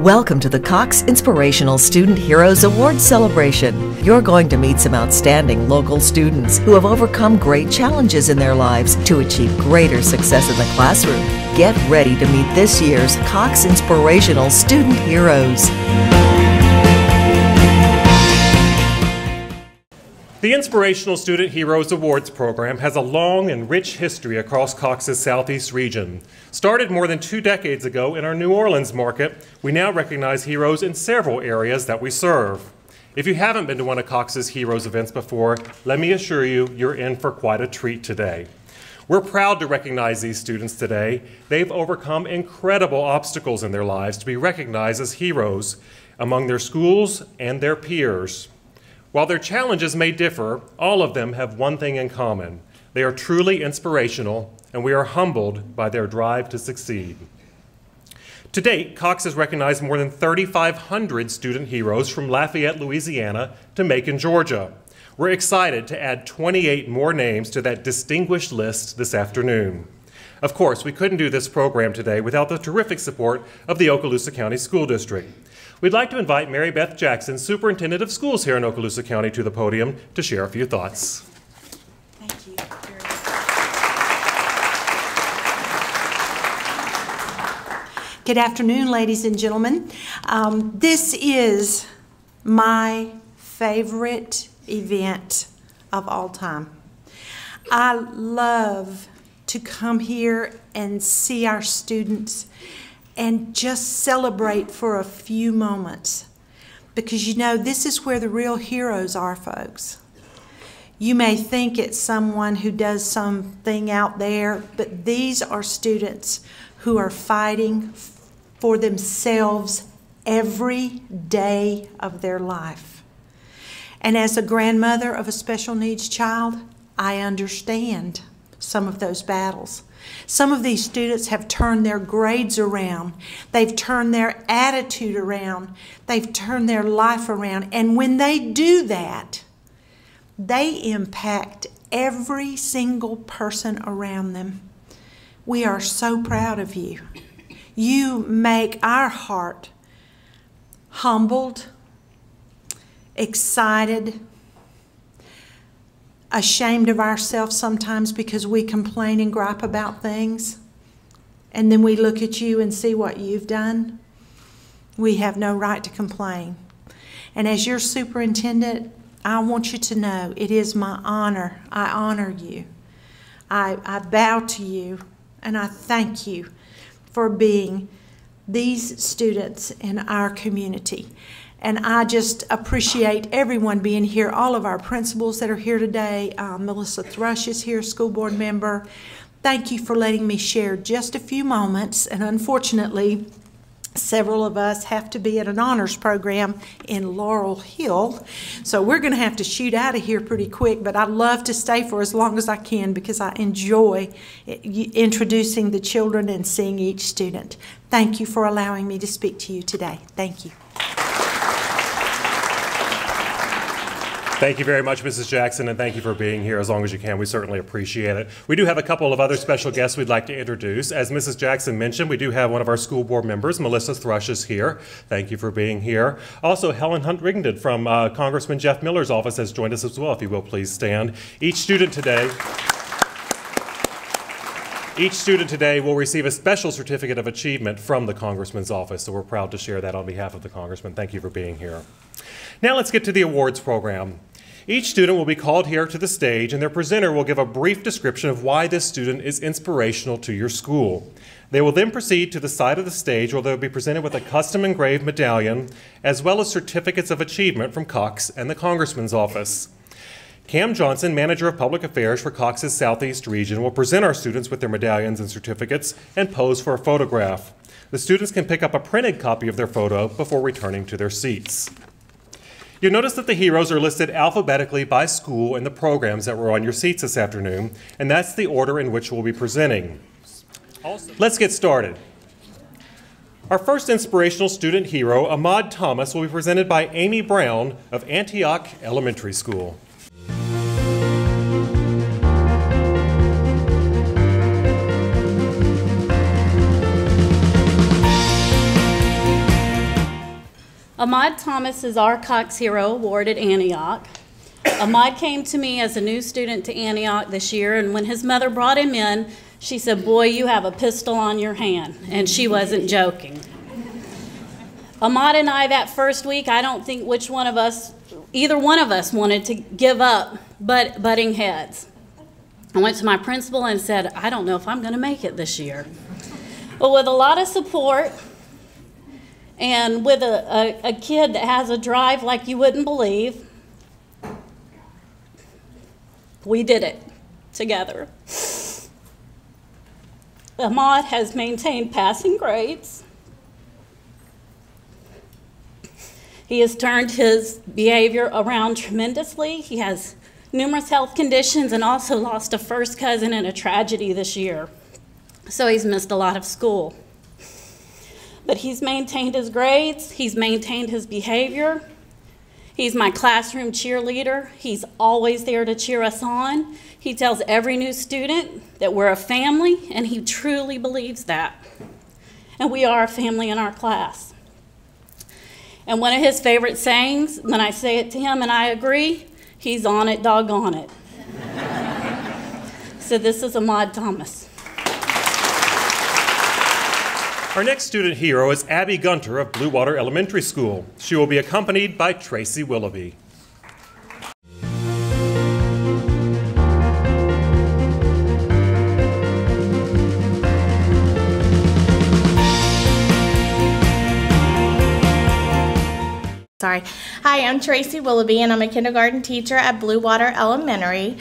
Welcome to the Cox Inspirational Student Heroes Awards celebration. You're going to meet some outstanding local students who have overcome great challenges in their lives to achieve greater success in the classroom. Get ready to meet this year's Cox Inspirational Student Heroes. The Inspirational Student Heroes Awards program has a long and rich history across Cox's southeast region. Started more than 2 decades ago in our New Orleans market, we now recognize heroes in several areas that we serve. If you haven't been to one of Cox's Heroes events before, let me assure you, you're in for quite a treat today. We're proud to recognize these students today. They've overcome incredible obstacles in their lives to be recognized as heroes among their schools and their peers. While their challenges may differ, all of them have one thing in common. They are truly inspirational, and we are humbled by their drive to succeed. To date, Cox has recognized more than 3,500 student heroes from Lafayette, Louisiana to Macon, Georgia. We're excited to add 28 more names to that distinguished list this afternoon. Of course, we couldn't do this program today without the terrific support of the Okaloosa County School District. We'd like to invite Mary Beth Jackson, Superintendent of Schools here in Okaloosa County, to the podium to share a few thoughts. Thank you. Good afternoon, ladies and gentlemen. This is my favorite event of all time. I love to come here and see our students and just celebrate for a few moments. Because you know, this is where the real heroes are, folks. You may think it's someone who does something out there, but these are students who are fighting for themselves every day of their life. And as a grandmother of a special needs child, I understand some of those battles. Some of these students have turned their grades around. They've turned their attitude around. They've turned their life around. And when they do that, they impact every single person around them. We are so proud of you. You make our heart humbled, excited, ashamed of ourselves sometimes because we complain and gripe about things, and then we look at you and see what you've done. We have no right to complain. And as your superintendent, I want you to know it is my honor. I honor you. I bow to you, and I thank you for being these students in our community. And I just appreciate everyone being here, all of our principals that are here today. Melissa Thrush is here, school board member. Thank you for letting me share just a few moments. And unfortunately, several of us have to be at an honors program in Laurel Hill. So we're going to have to shoot out of here pretty quick, but I'd love to stay for as long as I can because I enjoy introducing the children and seeing each student. Thank you for allowing me to speak to you today. Thank you. Thank you very much, Mrs. Jackson, and thank you for being here as long as you can. We certainly appreciate it. We do have a couple of other special guests we'd like to introduce. As Mrs. Jackson mentioned, we do have one of our school board members, Melissa Thrush, is here. Thank you for being here. Also, Helen Hunt-Rigdon from Congressman Jeff Miller's office has joined us as well, if you will please stand. Each student today will receive a special certificate of achievement from the Congressman's office, so we're proud to share that on behalf of the Congressman. Thank you for being here. Now let's get to the awards program. Each student will be called here to the stage, and their presenter will give a brief description of why this student is inspirational to your school. They will then proceed to the side of the stage where they'll be presented with a custom engraved medallion, as well as certificates of achievement from Cox and the Congressman's office. Cam Johnson, Manager of Public Affairs for Cox's Southeast Region, will present our students with their medallions and certificates and pose for a photograph. The students can pick up a printed copy of their photo before returning to their seats. You'll notice that the heroes are listed alphabetically by school in the programs that were on your seats this afternoon, and that's the order in which we'll be presenting. Let's get started. Our first inspirational student hero, Ahmad Thomas, will be presented by Amy Brown of Antioch Elementary School. Ahmad Thomas is our Cox Hero Award at Antioch. Ahmad came to me as a new student to Antioch this year, and when his mother brought him in, she said, "Boy, you have a pistol on your hand," and she wasn't joking. Ahmad and I that first week, I don't think either one of us wanted to give up, but butting heads. I went to my principal and said, "I don't know if I'm going to make it this year." But with a lot of support and with a kid that has a drive like you wouldn't believe, we did it together. Ahmad has maintained passing grades. He has turned his behavior around tremendously. He has numerous health conditions and also lost a first cousin in a tragedy this year. So he's missed a lot of school. But he's maintained his grades. He's maintained his behavior. He's my classroom cheerleader. He's always there to cheer us on. He tells every new student that we're a family, and he truly believes that. And we are a family in our class. And one of his favorite sayings, when I say it to him and I agree, he's on it, doggone it. So this is Ahmad Thomas. Our next student hero is Abby Gunter of Blue Water Elementary School. She will be accompanied by Tracy Willoughby. Hi, I'm Tracy Willoughby, and I'm a kindergarten teacher at Blue Water Elementary.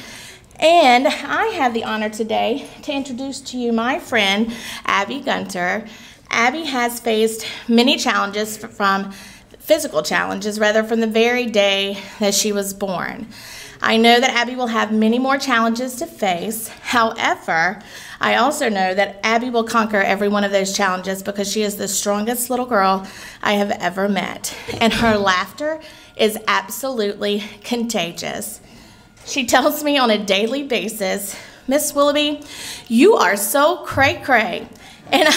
And I have the honor today to introduce to you my friend, Abby Gunter. Abby has faced many challenges from physical challenges, rather, from the very day that she was born. I know that Abby will have many more challenges to face. However, I also know that Abby will conquer every one of those challenges because she is the strongest little girl I have ever met. And her laughter is absolutely contagious. She tells me on a daily basis, "Miss Willoughby, you are so cray-cray." And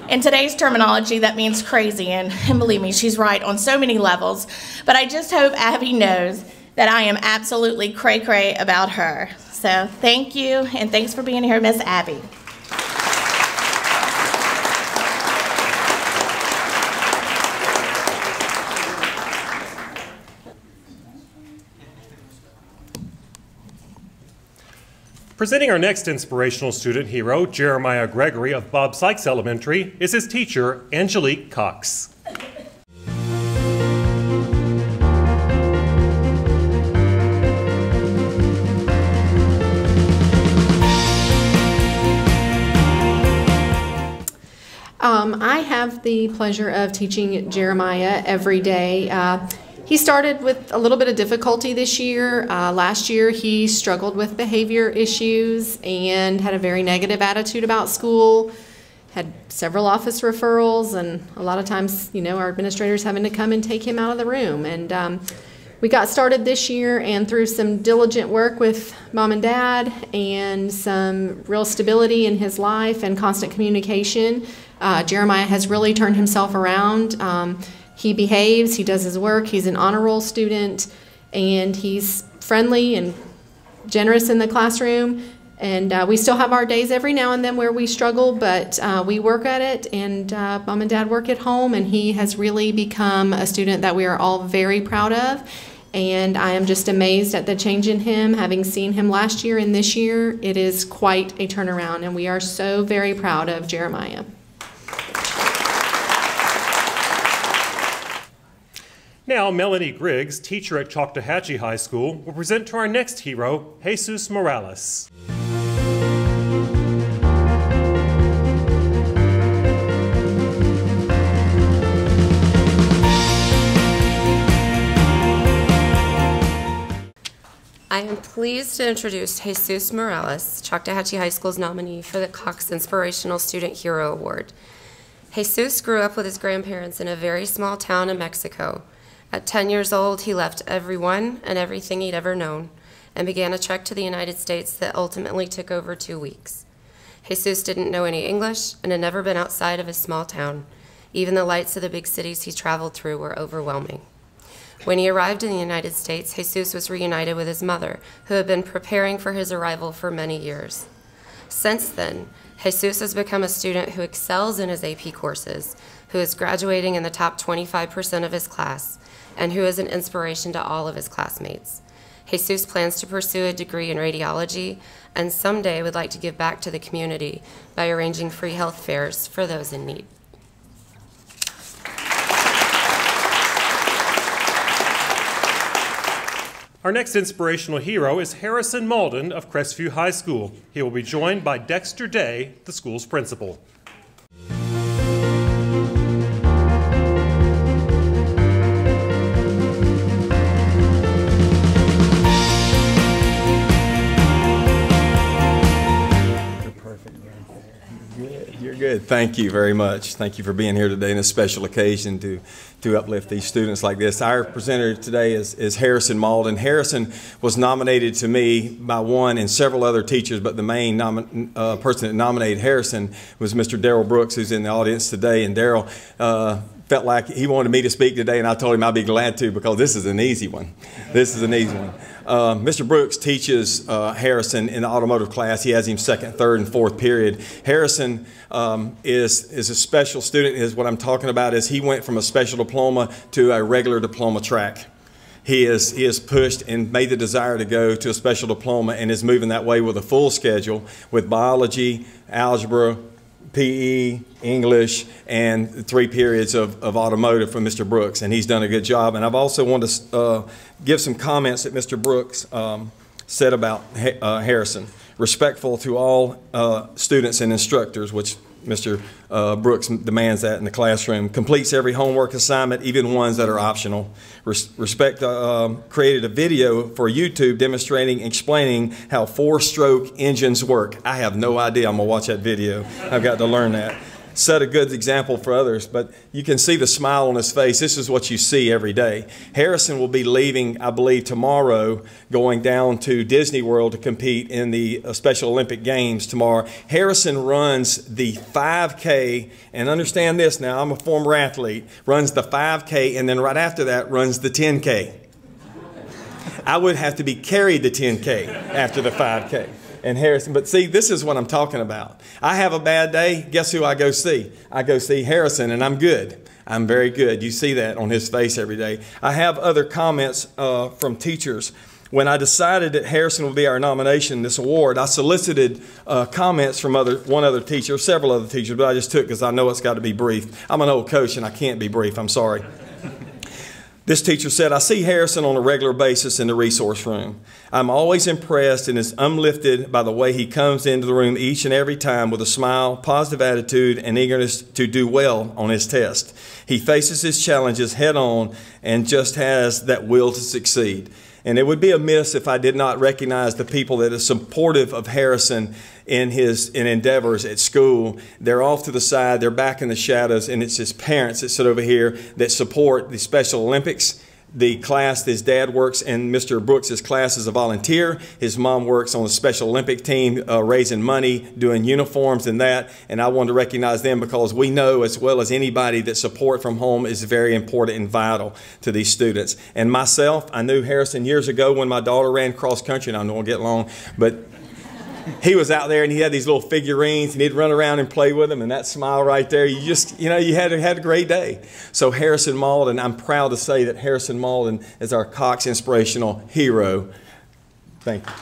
in today's terminology, that means crazy. And believe me, she's right on so many levels. But I just hope Abby knows that I am absolutely cray-cray about her. So thank you, and thanks for being here, Miss Abby. Presenting our next inspirational student hero, Jeremiah Gregory of Bob Sykes Elementary, is his teacher, Angelique Cox. I have the pleasure of teaching Jeremiah every day. He started with a little bit of difficulty this year. Last year he struggled with behavior issues and had a very negative attitude about school, had several office referrals, and a lot of times, our administrators having to come and take him out of the room. And we got started this year, and through some diligent work with Mom and Dad and some real stability in his life and constant communication, Jeremiah has really turned himself around. He behaves, he does his work, he's an honor roll student, and he's friendly and generous in the classroom. And we still have our days every now and then where we struggle, but we work at it, and Mom and Dad work at home, and he has really become a student that we are all very proud of. And I am just amazed at the change in him, having seen him last year and this year. It is quite a turnaround, and we are so very proud of Jeremiah. Now, Melanie Griggs, teacher at Choctawhatchee High School, will present to our next hero, Jesus Morales. I am pleased to introduce Jesus Morales, Choctawhatchee High School's nominee for the Cox Inspirational Student Hero Award. Jesus grew up with his grandparents in a very small town in Mexico. At 10 years old, he left everyone and everything he'd ever known and began a trek to the United States that ultimately took over 2 weeks. Jesus didn't know any English and had never been outside of his small town. Even the lights of the big cities he traveled through were overwhelming. When he arrived in the United States, Jesus was reunited with his mother, who had been preparing for his arrival for many years. Since then, Jesus has become a student who excels in his AP courses, who is graduating in the top 25% of his class, and who is an inspiration to all of his classmates. Jesus plans to pursue a degree in radiology and someday would like to give back to the community by arranging free health fairs for those in need. Our next inspirational hero is Harrison Malden of Crestview High School. He will be joined by Dexter Day, the school's principal. Good. Thank you very much. Thank you for being here today on this special occasion to uplift these students like this. Our presenter today is Harrison Malden. Harrison was nominated to me by one and several other teachers, but the main person that nominated Harrison was Mr. Darrell Brooks, who's in the audience today. And Darrell felt like he wanted me to speak today, and I told him I'd be glad to because this is an easy one. This is an easy one. Mr. Brooks teaches Harrison in the automotive class. He has him second, third, and fourth period. Harrison is a special student. Is what I'm talking about is he went from a special diploma to a regular diploma track. He is pushed and made the desire to go to a special diploma and is moving that way with a full schedule with biology, algebra, PE, English, and 3 periods of automotive from Mr. Brooks, and he's done a good job. And I've also wanted to give some comments that Mr. Brooks said about Harrison. Respectful to all students and instructors, which Mr. Brooks demands that in the classroom. Completes every homework assignment, even ones that are optional. Respect created a video for YouTube demonstrating, explaining how 4-stroke engines work. I have no idea. I'm going to watch that video. I've got to learn that. Set a good example for others, but you can see the smile on his face. This is what you see every day. Harrison will be leaving, I believe, tomorrow, going down to Disney World to compete in the Special Olympic Games tomorrow. Harrison runs the 5K, and understand this now, I'm a former athlete, runs the 5K, and then right after that runs the 10K. I would have to be carried the 10K after the 5K. And Harrison, but see, this is what I'm talking about. I have a bad day, guess who I go see? I go see Harrison, and I'm good. I'm very good. You see that on his face every day. I have other comments from teachers. When I decided that Harrison would be our nomination in this award, I solicited comments from one other teacher, several other teachers, but I just took because I know it's got to be brief. I'm an old coach, and I can't be brief. I'm sorry. This teacher said, I see Harrison on a regular basis in the resource room. I'm always impressed and is uplifted by the way he comes into the room each and every time with a smile, positive attitude, and eagerness to do well on his test. He faces his challenges head on and just has that will to succeed. And it would be amiss if I did not recognize the people that are supportive of Harrison in his endeavors at school. They're off to the side, they're back in the shadows, and it's his parents that sit over here that support the Special Olympics. The class, his dad works in Mr. Brooks' class as a volunteer. His mom works on the Special Olympic team, raising money, doing uniforms and that. And I wanted to recognize them because we know as well as anybody that support from home is very important and vital to these students. And myself, I knew Harrison years ago when my daughter ran cross country, and I don't want to get long, but he was out there and he had these little figurines and he'd run around and play with them, and that smile right there, you just, you know, you had a great day. So Harrison Malden, I'm proud to say that Harrison Malden is our Cox Inspirational Hero. Thank you.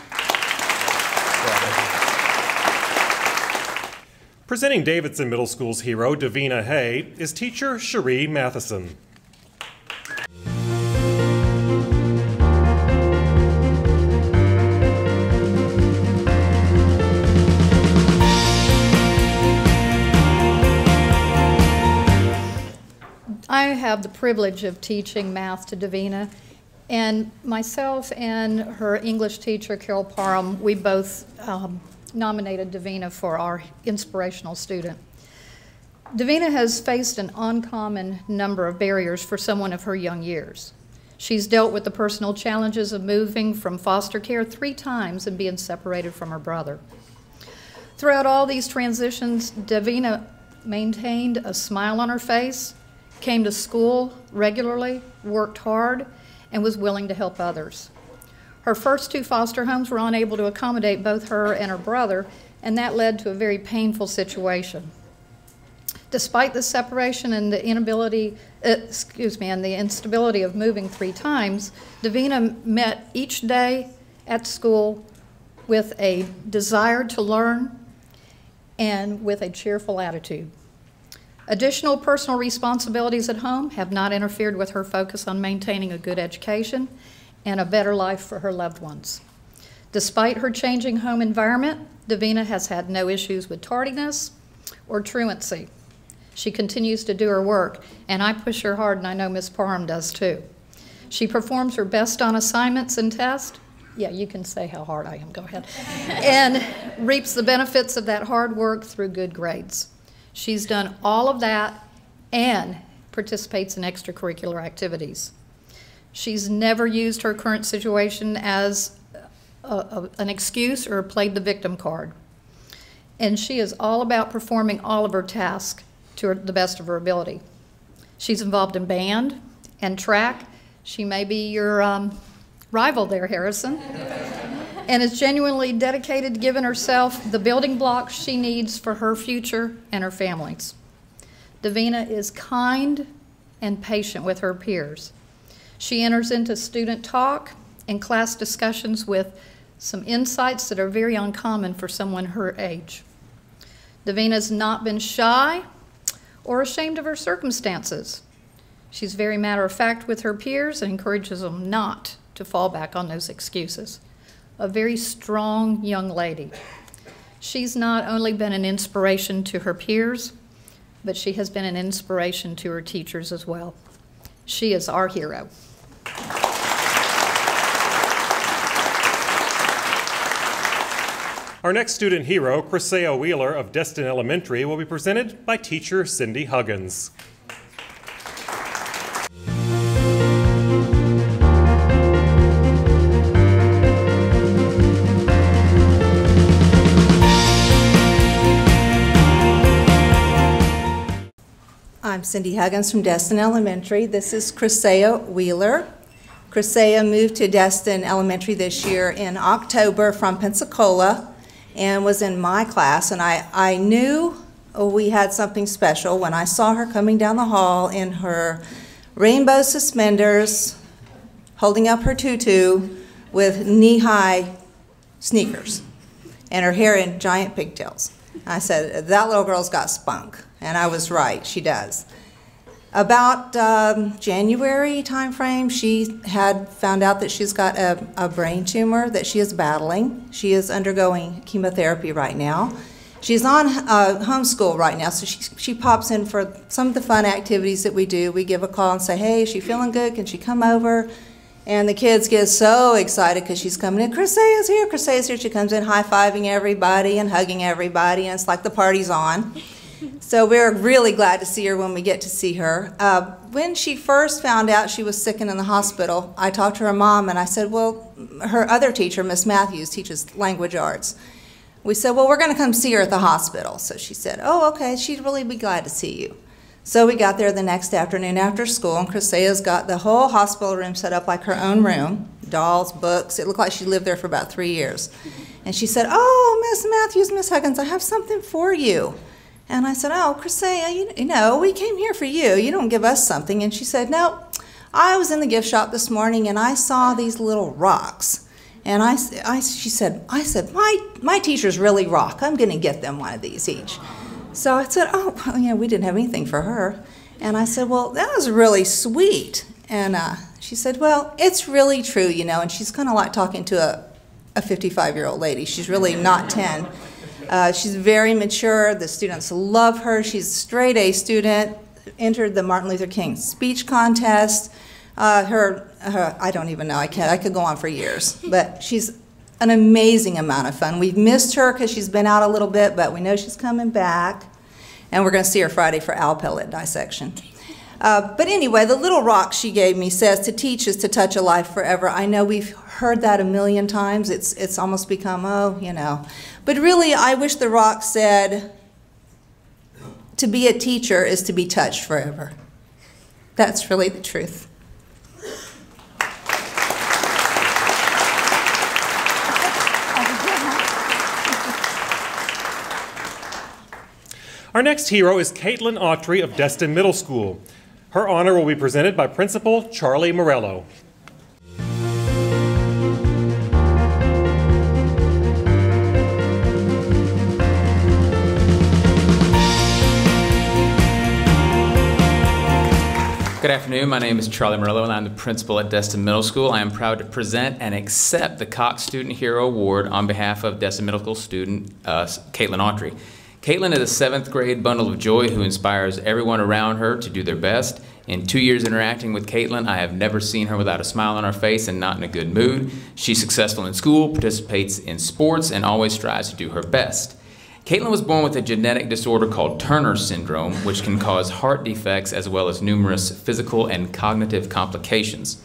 Presenting Davidson Middle School's hero, Davina Hay, is teacher Cherie Matheson. I have the privilege of teaching math to Davina, and myself and her English teacher, Carol Parham, we both nominated Davina for our inspirational student. Davina has faced an uncommon number of barriers for someone of her young years. She's dealt with the personal challenges of moving from foster care 3 times and being separated from her brother. Throughout all these transitions, Davina maintained a smile on her face, came to school regularly, worked hard, and was willing to help others. Her first 2 foster homes were unable to accommodate both her and her brother, and that led to a very painful situation. Despite the separation and the inability, and the instability of moving 3 times, Davina met each day at school with a desire to learn and with a cheerful attitude. Additional personal responsibilities at home have not interfered with her focus on maintaining a good education and a better life for her loved ones. Despite her changing home environment, Davina has had no issues with tardiness or truancy. She continues to do her work, and I push her hard, and I know Ms. Parham does too. She performs her best on assignments and tests. Yeah, you can say how hard I am, go ahead. And reaps the benefits of that hard work through good grades. She's done all of that and participates in extracurricular activities. She's never used her current situation as an excuse or played the victim card. And she is all about performing all of her tasks to the best of her ability. She's involved in band and track. She may be your rival there, Harrison, and is genuinely dedicated to giving herself the building blocks she needs for her future and her family's. Davina is kind and patient with her peers. She enters into student talk and class discussions with some insights that are very uncommon for someone her age. Davina's not been shy or ashamed of her circumstances. She's very matter-of-fact with her peers and encourages them not to fall back on those excuses. A very strong young lady. She's not only been an inspiration to her peers, but she has been an inspiration to her teachers as well. She is our hero. Our next student hero, Crisea Wheeler of Destin Elementary, will be presented by teacher Cindy Huggins. I'm Cindy Huggins from Destin Elementary. This is Crisea Wheeler. Crisea moved to Destin Elementary this year in October from Pensacola and was in my class, and I knew we had something special when I saw her coming down the hall in her rainbow suspenders, holding up her tutu with knee-high sneakers and her hair in giant pigtails. I said, that little girl's got spunk, and I was right, she does. About January timeframe, she had found out that she's got a brain tumor that she is battling. She is undergoing chemotherapy right now. She's on homeschool right now, so she pops in for some of the fun activities that we do. We give a call and say, hey, is she feeling good? Can she come over? And the kids get so excited because she's coming in. Crisea's here, Crisea's here. She comes in high-fiving everybody and hugging everybody, and it's like the party's on. So we're really glad to see her when we get to see her. When she first found out she was sick and in the hospital, I talked to her mom and I said, well, her other teacher, Miss Matthews, teaches language arts. We said, well, we're going to come see her at the hospital. So she said, oh, okay, she'd really be glad to see you. So we got there the next afternoon after school, and Crisea's got the whole hospital room set up like her own room, dolls, books. It looked like she lived there for about 3 years. And she said, oh, Miss Matthews, Miss Huggins, I have something for you. And I said, oh, Crisea, you know, we came here for you. You don't give us something. And she said, no, I was in the gift shop this morning and I saw these little rocks. And she said, my teachers really rock. I'm going to get them one of these each. So I said, oh, well, you know, we didn't have anything for her. And I said, well, that was really sweet. And she said, well, it's really true, you know. And she's kind of like talking to a 55-year-old lady. She's really not 10. She's very mature. The students love her. She's a straight A student, entered the Martin Luther King speech contest. I don't even know. I could go on for years. But she's an amazing amount of fun. We've missed her because she's been out a little bit, but we know she's coming back. And we're going to see her Friday for owl pellet dissection. But anyway, the little rock she gave me says, to teach is to touch a life forever. I know we've heard that a million times. It's almost become, oh, you know. But really, I wish the rock said, to be a teacher is to be touched forever. That's really the truth. Our next hero is Caitlin Autry of Destin Middle School. Her honor will be presented by Principal Charlie Morello. Good afternoon, my name is Charlie Morello and I'm the principal at Destin Middle School. I am proud to present and accept the Cox Student Hero Award on behalf of Destin Middle School student Caitlin Autry. Caitlin is a 7th grade bundle of joy who inspires everyone around her to do their best. In 2 years interacting with Caitlin, I have never seen her without a smile on her face and not in a good mood. She's successful in school, participates in sports, and always strives to do her best. Caitlin was born with a genetic disorder called Turner syndrome, which can cause heart defects as well as numerous physical and cognitive complications.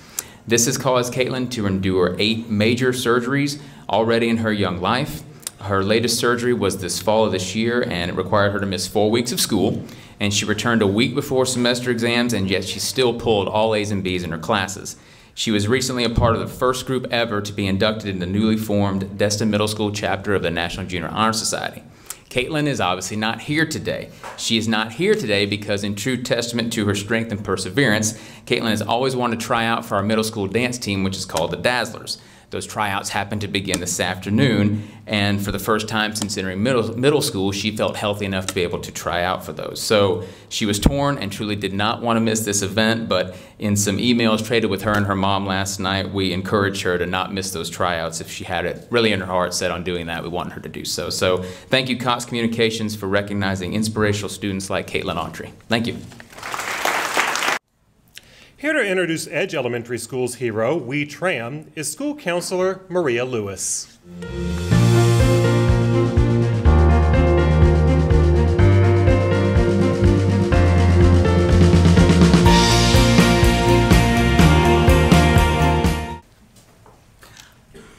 This has caused Caitlin to endure 8 major surgeries already in her young life. Her latest surgery was this fall of this year, and it required her to miss 4 weeks of school, and she returned a week before semester exams, and yet she still pulled all A's and B's in her classes. She was recently a part of the first group ever to be inducted in the newly formed Destin Middle School chapter of the National Junior Honor Society. Caitlin is obviously not here today. She is not here today because, in true testament to her strength and perseverance, Caitlin has always wanted to try out for our middle school dance team, which is called the Dazzlers. Those tryouts happened to begin this afternoon, and for the first time since entering middle school, she felt healthy enough to be able to try out for those. So she was torn and truly did not want to miss this event, but in some emails traded with her and her mom last night, we encouraged her to not miss those tryouts. If she had it really in her heart set on doing that, we want her to do so. So thank you, Cox Communications, for recognizing inspirational students like Caitlin Autry. Thank you. Here to introduce Edge Elementary School's hero, We Tram, is school counselor Maria Lewis.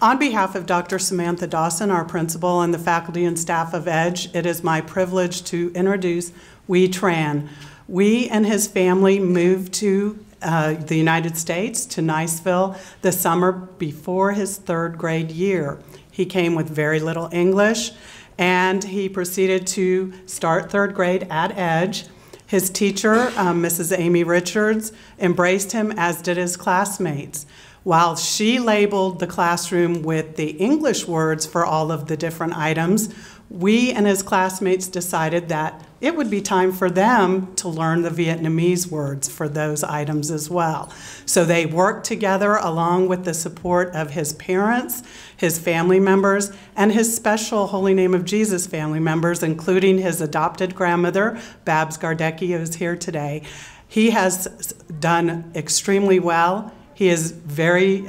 On behalf of Dr. Samantha Dawson, our principal, and the faculty and staff of Edge, it is my privilege to introduce We Tran. We and his family moved to the United States, to Niceville, the summer before his 3rd grade year. He came with very little English, and he proceeded to start 3rd grade at Edge. His teacher, Mrs. Amy Richards, embraced him, as did his classmates. While she labeled the classroom with the English words for all of the different items, we and his classmates decided that it would be time for them to learn the Vietnamese words for those items as well. So they worked together along with the support of his parents, his family members, and his special Holy Name of Jesus family members, including his adopted grandmother, Babs Gardecki, who is here today. He has done extremely well. He is very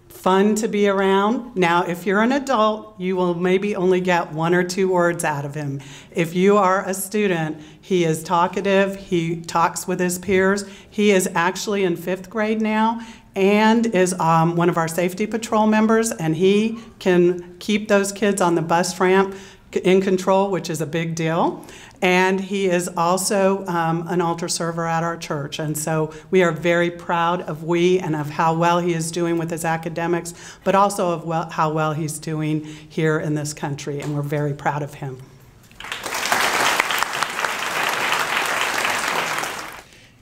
fun to be around. Now, if you're an adult, you will maybe only get 1 or 2 words out of him. If you are a student, he is talkative, he talks with his peers. He is actually in 5th grade now and is one of our safety patrol members, and he can keep those kids on the bus ramp in control, which is a big deal. And he is also an altar server at our church. And so we are very proud of and of how well he is doing with his academics, but also of how well he's doing here in this country. And we're very proud of him.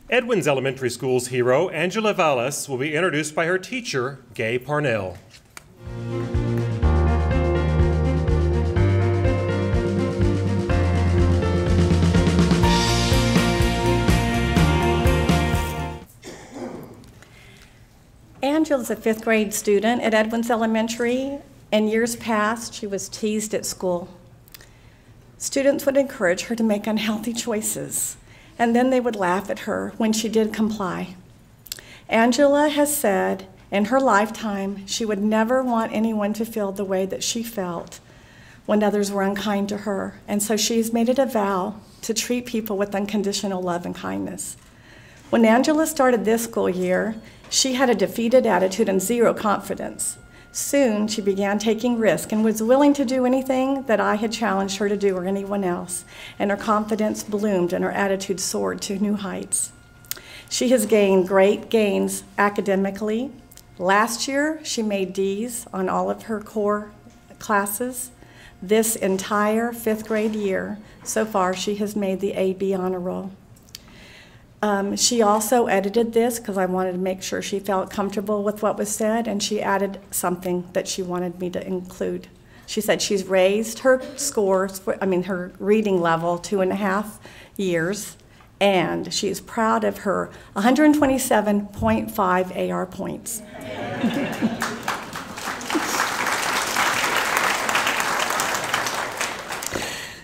Edwin's Elementary School's hero, Angela Valles, will be introduced by her teacher, Gay Parnell. Angela's a 5th grade student at Edwin's Elementary. In years past, she was teased at school. Students would encourage her to make unhealthy choices, and then they would laugh at her when she did comply. Angela has said in her lifetime she would never want anyone to feel the way that she felt when others were unkind to her, and so she's made it a vow to treat people with unconditional love and kindness. When Angela started this school year, she had a defeated attitude and 0 confidence. Soon, she began taking risks and was willing to do anything that I had challenged her to do or anyone else, and her confidence bloomed and her attitude soared to new heights. She has gained great gains academically. Last year, she made D's on all of her core classes. This entire 5th grade year, so far, she has made the AB honor roll. She also edited this because I wanted to make sure she felt comfortable with what was said, and she added something that she wanted me to include. She said she's raised her scores, her reading level 2.5 years, and she's proud of her 127.5 AR points.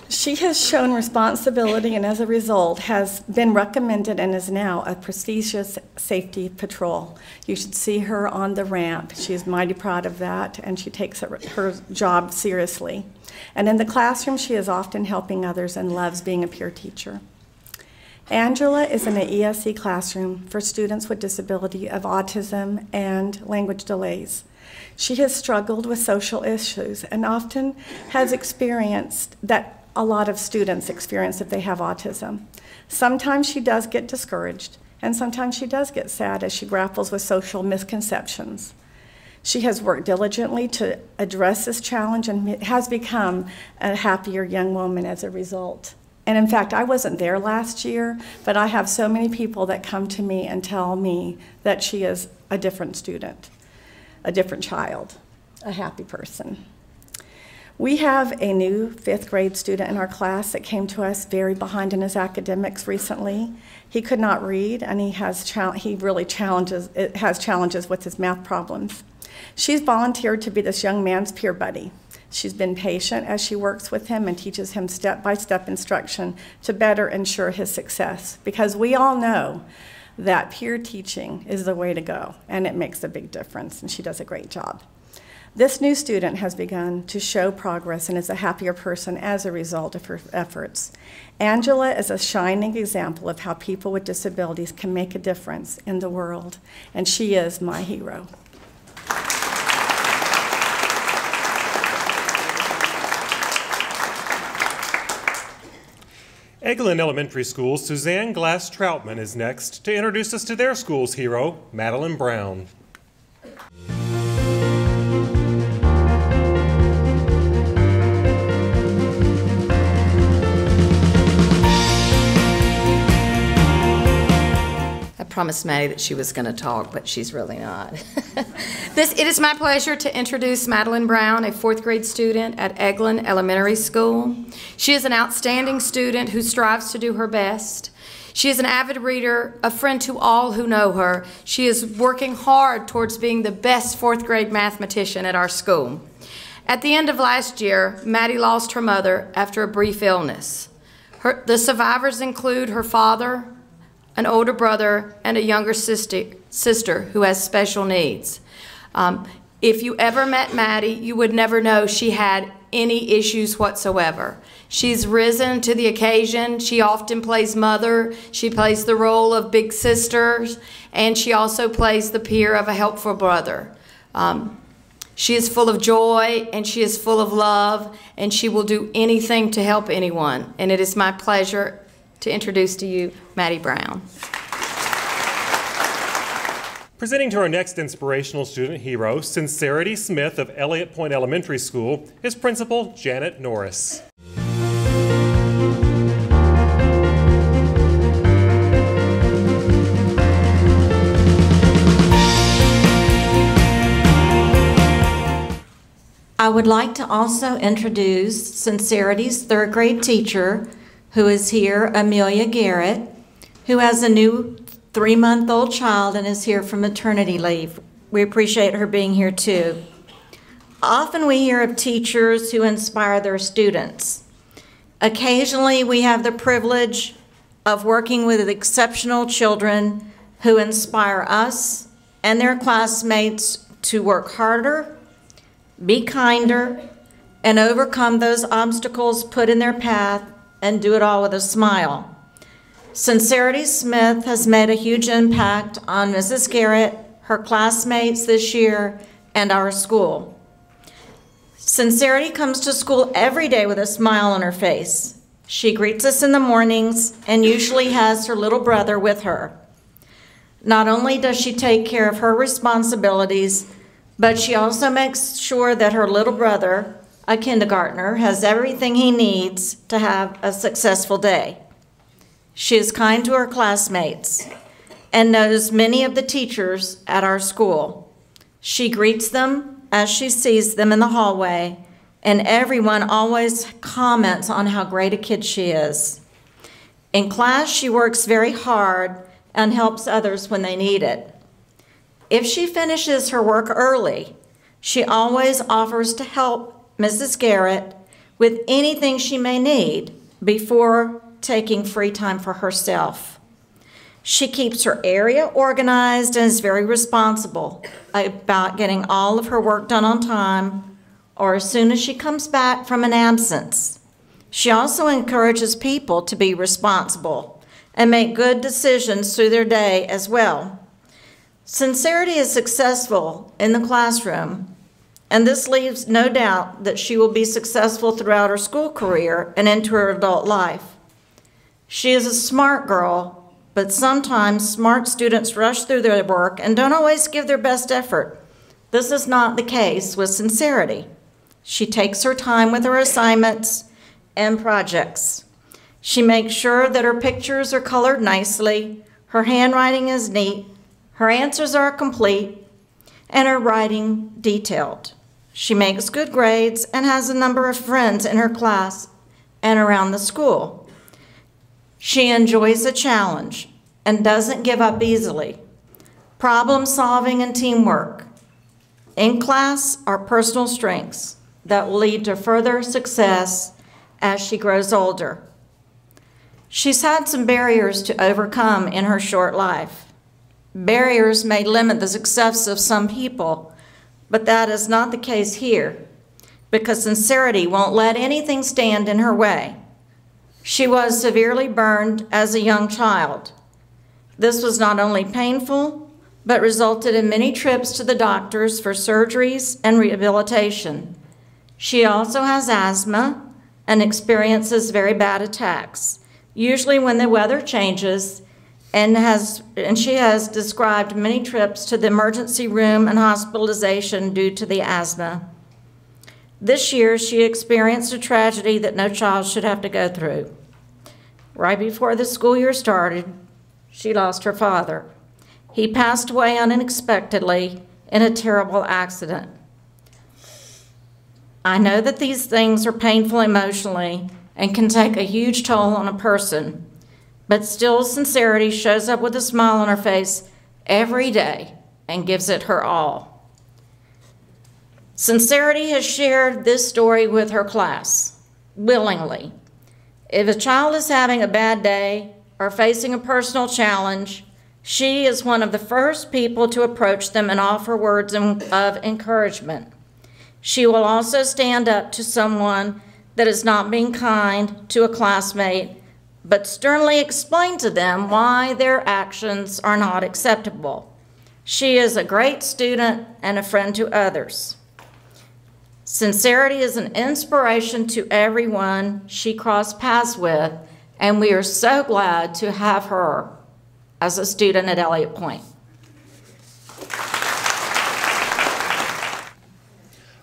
She has shown responsibility and as a result has been recommended and is now a prestigious safety patrol. You should see her on the ramp. She's mighty proud of that and she takes her job seriously. And in the classroom, she is often helping others and loves being a peer teacher. Angela is in an ESE classroom for students with disability of autism and language delays. She has struggled with social issues and often has experienced that a lot of students experience if they have autism. Sometimes she does get discouraged, and sometimes she does get sad as she grapples with social misconceptions. She has worked diligently to address this challenge and has become a happier young woman as a result. And in fact, I wasn't there last year, but I have so many people that come to me and tell me that she is a different student, a different child, a happy person. We have a new 5th grade student in our class that came to us very behind in his academics recently. He could not read, and he has challenges with his math problems. She's volunteered to be this young man's peer buddy. She's been patient as she works with him and teaches him step-by-step instruction to better ensure his success, because we all know that peer teaching is the way to go, and it makes a big difference, and she does a great job. This new student has begun to show progress and is a happier person as a result of her efforts. Angela is a shining example of how people with disabilities can make a difference in the world, and she is my hero. Eglin Elementary School's Suzanne Glass-Troutman is next to introduce us to their school's hero, Madeline Brown. I promised Maddie that she was going to talk, but she's really not. It is my pleasure to introduce Madeline Brown, a 4th grade student at Eglin Elementary School. She is an outstanding student who strives to do her best. She is an avid reader, a friend to all who know her. She is working hard towards being the best 4th grade mathematician at our school. At the end of last year, Maddie lost her mother after a brief illness. The survivors include her father, an older brother, and a younger sister who has special needs. If you ever met Maddie, you would never know she had any issues whatsoever. She's risen to the occasion. She often plays mother. She plays the role of big sister, and she also plays the peer of a helpful brother. She is full of joy, and she is full of love, and she will do anything to help anyone. And it is my pleasure to introduce to you Maddie Brown. Presenting to our next inspirational student hero, Sincerity Smith of Elliott Point Elementary School, is Principal Janet Norris. I would like to also introduce Sincerity's 3rd grade teacher, who is here, Amelia Garrett, who has a new 3-month-old child and is here for maternity leave. We appreciate her being here too. Often we hear of teachers who inspire their students. Occasionally we have the privilege of working with exceptional children who inspire us and their classmates to work harder, be kinder, and overcome those obstacles put in their path and do it all with a smile. Sincerity Smith has made a huge impact on Mrs. Garrett, her classmates this year, and our school. Sincerity comes to school every day with a smile on her face. She greets us in the mornings and usually has her little brother with her. Not only does she take care of her responsibilities, but she also makes sure that her little brother, a kindergartner, has everything he needs to have a successful day. She is kind to her classmates and knows many of the teachers at our school. She greets them as she sees them in the hallway, and everyone always comments on how great a kid she is. In class, she works very hard and helps others when they need it. If she finishes her work early, she always offers to help Mrs. Garrett with anything she may need before taking free time for herself. She keeps her area organized and is very responsible about getting all of her work done on time or as soon as she comes back from an absence. She also encourages people to be responsible and make good decisions through their day as well. Sincerity is successful in the classroom, and this leaves no doubt that she will be successful throughout her school career and into her adult life. She is a smart girl, but sometimes smart students rush through their work and don't always give their best effort. This is not the case with Sincerity. She takes her time with her assignments and projects. She makes sure that her pictures are colored nicely, her handwriting is neat, her answers are complete, and her writing detailed. She makes good grades and has a number of friends in her class and around the school. She enjoys a challenge and doesn't give up easily. Problem solving and teamwork in class are personal strengths that will lead to further success as she grows older. She's had some barriers to overcome in her short life. Barriers may limit the success of some people, but that is not the case here, because Sincerity won't let anything stand in her way. She was severely burned as a young child. This was not only painful, but resulted in many trips to the doctors for surgeries and rehabilitation. She also has asthma and experiences very bad attacks, usually when the weather changes, and she has described many trips to the emergency room and hospitalization due to the asthma. This year, she experienced a tragedy that no child should have to go through. Right before the school year started, she lost her father. He passed away unexpectedly in a terrible accident. I know that these things are painful emotionally and can take a huge toll on a person, but still Sincerity shows up with a smile on her face every day and gives it her all. Sincerity has shared this story with her class, willingly. If a child is having a bad day or facing a personal challenge, she is one of the first people to approach them and offer words of encouragement. She will also stand up to someone that is not being kind to a classmate, but sternly explain to them why their actions are not acceptable. She is a great student and a friend to others. Sincerity is an inspiration to everyone she crossed paths with, and we are so glad to have her as a student at Elliott Point.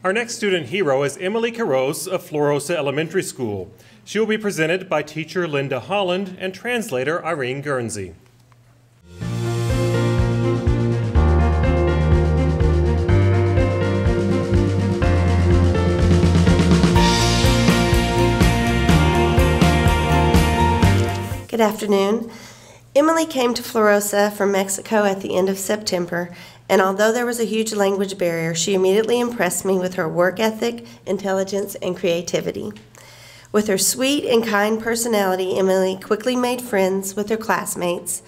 Our next student hero is Emily Carose of Okaloosa Elementary School. She will be presented by teacher Linda Holland and translator Irene Guernsey. Good afternoon. Emily came to Okaloosa from Mexico at the end of September, and although there was a huge language barrier, she immediately impressed me with her work ethic, intelligence, and creativity. With her sweet and kind personality, Emily quickly made friends with her classmates.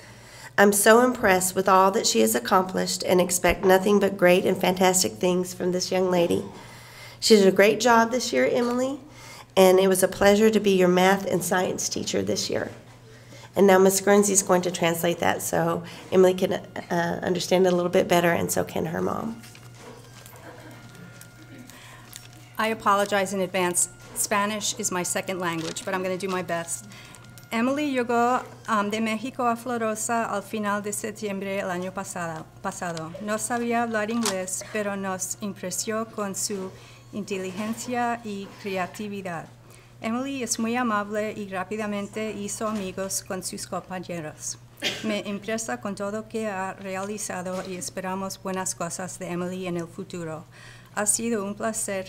I'm so impressed with all that she has accomplished and expect nothing but great and fantastic things from this young lady. She did a great job this year, Emily, and it was a pleasure to be your math and science teacher this year. And now Ms. Guernsey is going to translate that so Emily can understand it a little bit better, and so can her mom. I apologize in advance. Spanish is my second language, but I'm going to do my best. Emily llegó de México a Florosa al final de septiembre el año pasado. No sabía hablar inglés, pero nos impresionó con su inteligencia y creatividad. Emily es muy amable y rápidamente hizo amigos con sus compañeros. Me impresa con todo que ha realizado y esperamos buenas cosas de Emily en el futuro. Ha sido un placer,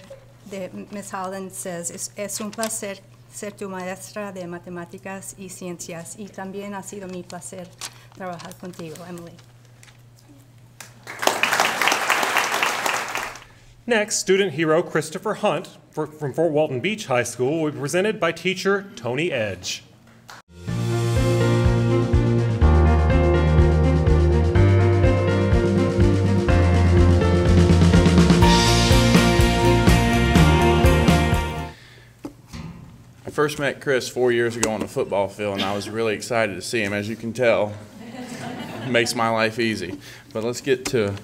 Ms. Holland says, es un placer ser tu maestra de matemáticas y ciencias, y también ha sido mi placer trabajar contigo, Emily. Next, student hero Christopher Hunt from Fort Walton Beach High School will be presented by teacher Tony Edge. I first met Chris 4 years ago on the football field, and I was really excited to see him. As you can tell, it makes my life easy. But let's get to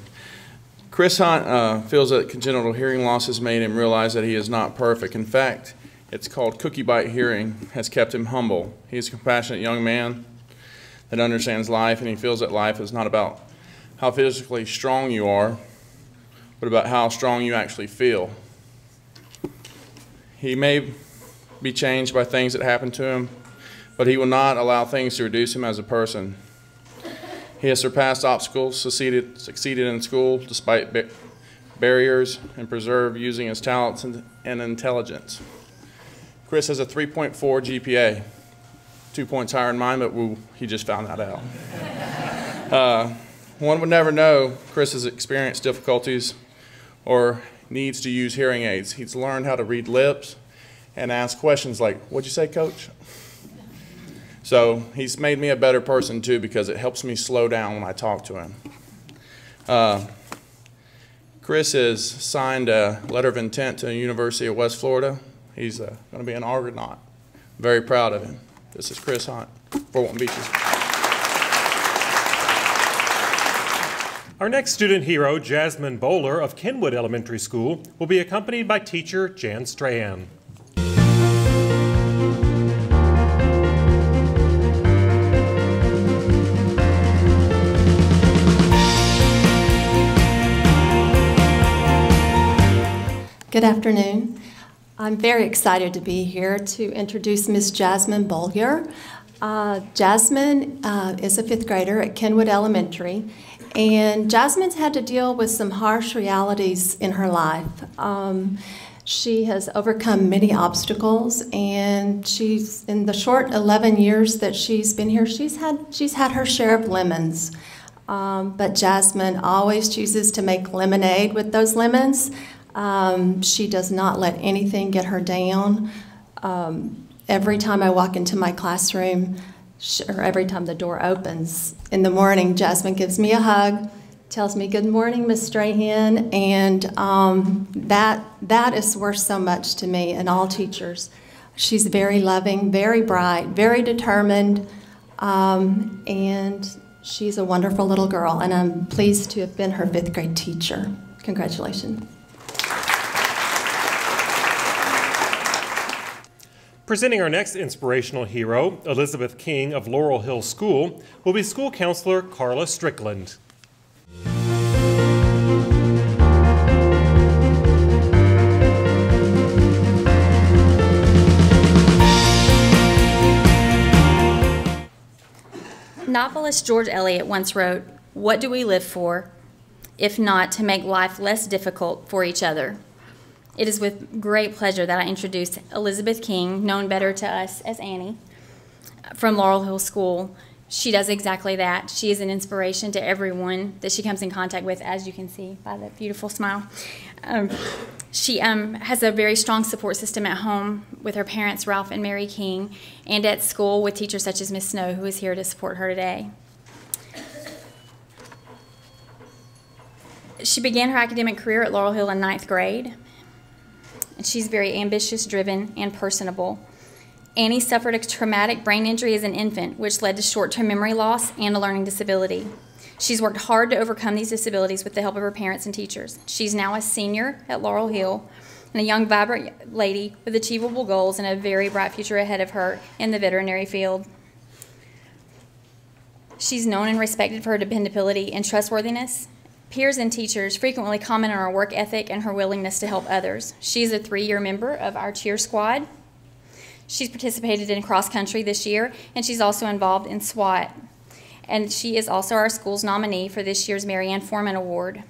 Chris Hunt feels that congenital hearing loss has made him realize that he is not perfect. In fact, it's called cookie bite hearing, has kept him humble. He is a compassionate young man that understands life, and he feels that life is not about how physically strong you are, but about how strong you actually feel. He may be changed by things that happen to him, but he will not allow things to reduce him as a person. He has surpassed obstacles, succeeded in school despite barriers, and preserved using his talents and intelligence. Chris has a 3.4 GPA, 2 points higher than mine, but he just found that out. One would never know Chris has experienced difficulties or needs to use hearing aids. He's learned how to read lips and ask questions like, "What'd you say, Coach?" So he's made me a better person too, because it helps me slow down when I talk to him. Chris has signed a letter of intent to the University of West Florida. He's going to be an Argonaut. Very proud of him. This is Chris Hunt, Fort Walton Beaches. Our next student hero, Jasmine Bowler of Kenwood Elementary School, will be accompanied by teacher Jan Strahan. Good afternoon. I'm very excited to be here to introduce Ms. Jasmine Bowler. Jasmine is a fifth grader at Kenwood Elementary, and Jasmine's had to deal with some harsh realities in her life. She has overcome many obstacles, and she's, in the short 11 years that she's been here, she's had her share of lemons. But Jasmine always chooses to make lemonade with those lemons. She does not let anything get her down. Every time I walk into my classroom, or every time the door opens in the morning, Jasmine gives me a hug, tells me, "Good morning, Miss Strahan," and that is worth so much to me and all teachers. She's very loving, very bright, very determined, and she's a wonderful little girl, and I'm pleased to have been her fifth grade teacher. Congratulations. Presenting our next inspirational hero, Elizabeth King of Laurel Hill School, will be school counselor Carla Strickland. Novelist George Eliot once wrote, "What do we live for, if not to make life less difficult for each other?" It is with great pleasure that I introduce Elizabeth King, known better to us as Annie, from Laurel Hill School. She does exactly that. She is an inspiration to everyone that she comes in contact with, as you can see by the beautiful smile. She has a very strong support system at home with her parents, Ralph and Mary King, and at school with teachers such as Miss Snow, who is here to support her today. She began her academic career at Laurel Hill in 9th grade. And she's very ambitious, driven, and personable. Annie suffered a traumatic brain injury as an infant, which led to short-term memory loss and a learning disability. She's worked hard to overcome these disabilities with the help of her parents and teachers. She's now a senior at Laurel Hill, and a young, vibrant lady with achievable goals and a very bright future ahead of her in the veterinary field. She's known and respected for her dependability and trustworthiness. Peers and teachers frequently comment on her work ethic and her willingness to help others. She's a 3-year member of our cheer squad. She's participated in cross country this year, and she's also involved in SWAT. And she is also our school's nominee for this year's Mary Ann Foreman Award.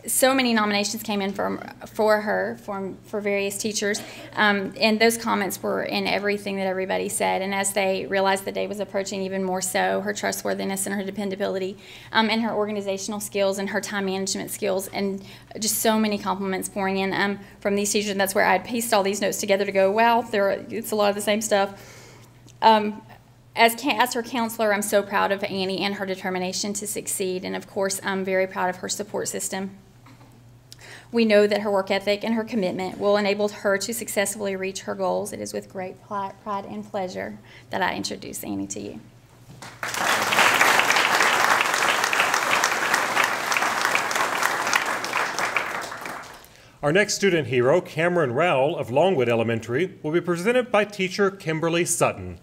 So many nominations came in for her for various teachers, and those comments were in everything that everybody said. And as they realized the day was approaching, even more so, her trustworthiness and her dependability, and her organizational skills and her time management skills, and just so many compliments pouring in from these teachers. And that's where I had pieced all these notes together to go, wow, it's a lot of the same stuff. As her counselor, I'm so proud of Annie and her determination to succeed, and of course, I'm very proud of her support system. We know that her work ethic and her commitment will enable her to successfully reach her goals. It is with great pride and pleasure that I introduce Annie to you. Our next student hero, Cameron Rowell of Longwood Elementary, will be presented by teacher Kimberly Sutton.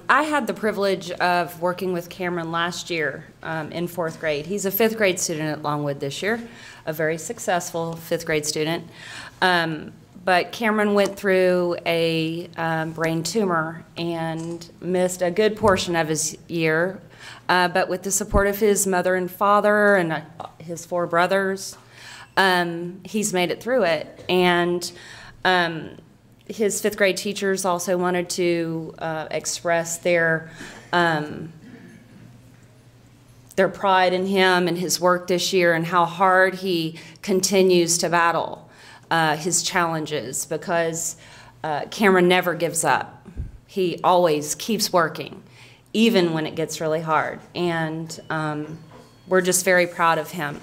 I had the privilege of working with Cameron last year in 4th grade. He's a 5th grade student at Longwood this year, a very successful 5th grade student. But Cameron went through a brain tumor and missed a good portion of his year. But with the support of his mother and father and his 4 brothers, he's made it through it. And his 5th grade teachers also wanted to express their pride in him and his work this year and how hard he continues to battle his challenges, because Cameron never gives up. He always keeps working, even when it gets really hard. And we're just very proud of him.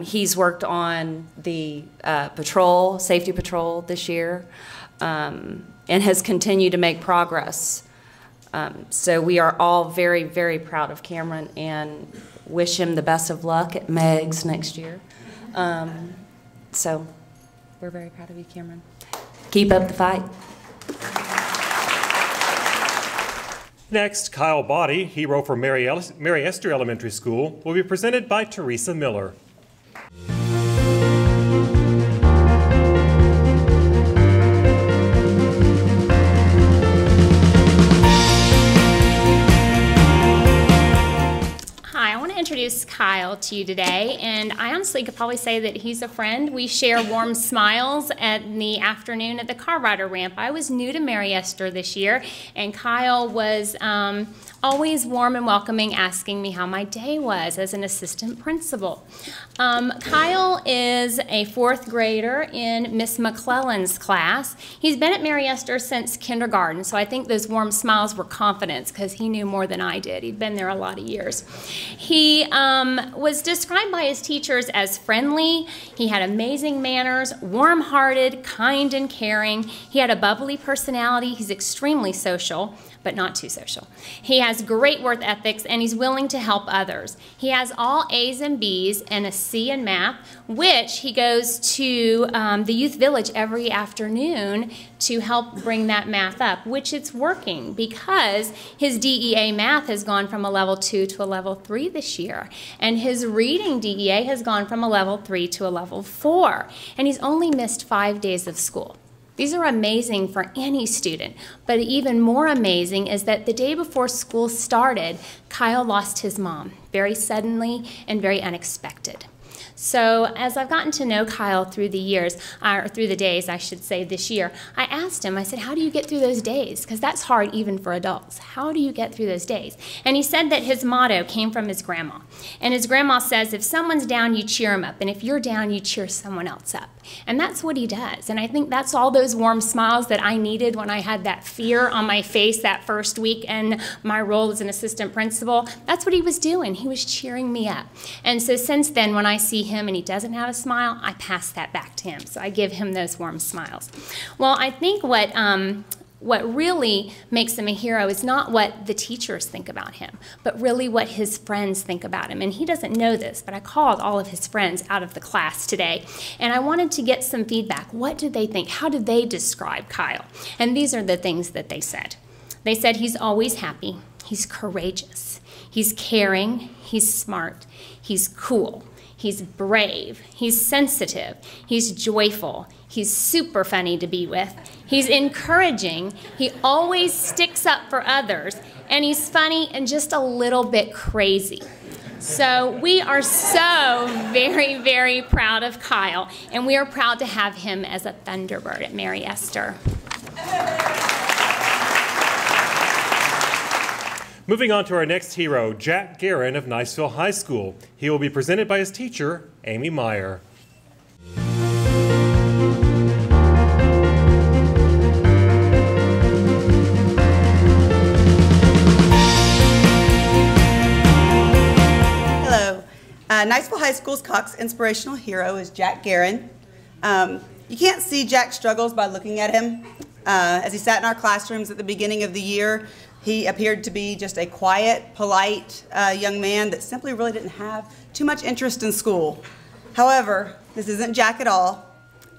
He's worked on the safety patrol this year, and has continued to make progress. So we are all very, very proud of Cameron and wish him the best of luck at MEGS next year. So we're very proud of you, Cameron. Keep up the fight. Next, Kyle Body, hero for Mary Esther Elementary School, will be presented by Teresa Miller. Introduce Kyle to you today, and I honestly could probably say that he's a friend. We share warm smiles in the afternoon at the car rider ramp. I was new to Mary Esther this year, and Kyle was always warm and welcoming, asking me how my day was as an assistant principal. Kyle is a 4th grader in Miss McClellan's class. He's been at Mary Esther since kindergarten, so I think those warm smiles were confidence because he knew more than I did. He'd been there a lot of years. He was described by his teachers as friendly. He had amazing manners, warm-hearted, kind and caring. He had a bubbly personality. He's extremely social, but not too social. He has great work ethics, and he's willing to help others. He has all A's and B's and a C in math, which he goes to the youth village every afternoon to help bring that math up, which it's working because his DEA math has gone from a level 2 to a level 3 this year, and his reading DEA has gone from a level 3 to a level 4, and he's only missed 5 days of school. These are amazing for any student, but even more amazing is that the day before school started, Kyle lost his mom very suddenly and very unexpected. So as I've gotten to know Kyle through the years, or through the days, I should say, this year, I asked him, I said, how do you get through those days? Because that's hard even for adults. How do you get through those days? And he said that his motto came from his grandma. And his grandma says, if someone's down, you cheer them up. And if you're down, you cheer someone else up. And that's what he does. And I think that's all those warm smiles that I needed when I had that fear on my face that first week in my role as an assistant principal. That's what he was doing. He was cheering me up. And so since then, when I see see him and he doesn't have a smile, I pass that back to him. So I give him those warm smiles. Well, I think what really makes him a hero is not what the teachers think about him, but really what his friends think about him. And he doesn't know this, but I called all of his friends out of the class today, and I wanted to get some feedback. What did they think? How did they describe Kyle? And these are the things that they said. They said he's always happy, he's courageous, he's caring, he's smart, he's cool, he's brave, he's sensitive, he's joyful, he's super funny to be with, he's encouraging, he always sticks up for others, and he's funny and just a little bit crazy. So we are so very, very proud of Kyle, and we are proud to have him as a Thunderbird at Mary Esther. Moving on to our next hero, Jack Guerin of Niceville High School. He will be presented by his teacher, Amy Meyer. Hello. Niceville High School's Cox Inspirational Hero is Jack Guerin. You can't see Jack's struggles by looking at him. As he sat in our classrooms at the beginning of the year, he appeared to be just a quiet, polite young man that simply really didn't have too much interest in school. However, this isn't Jack at all.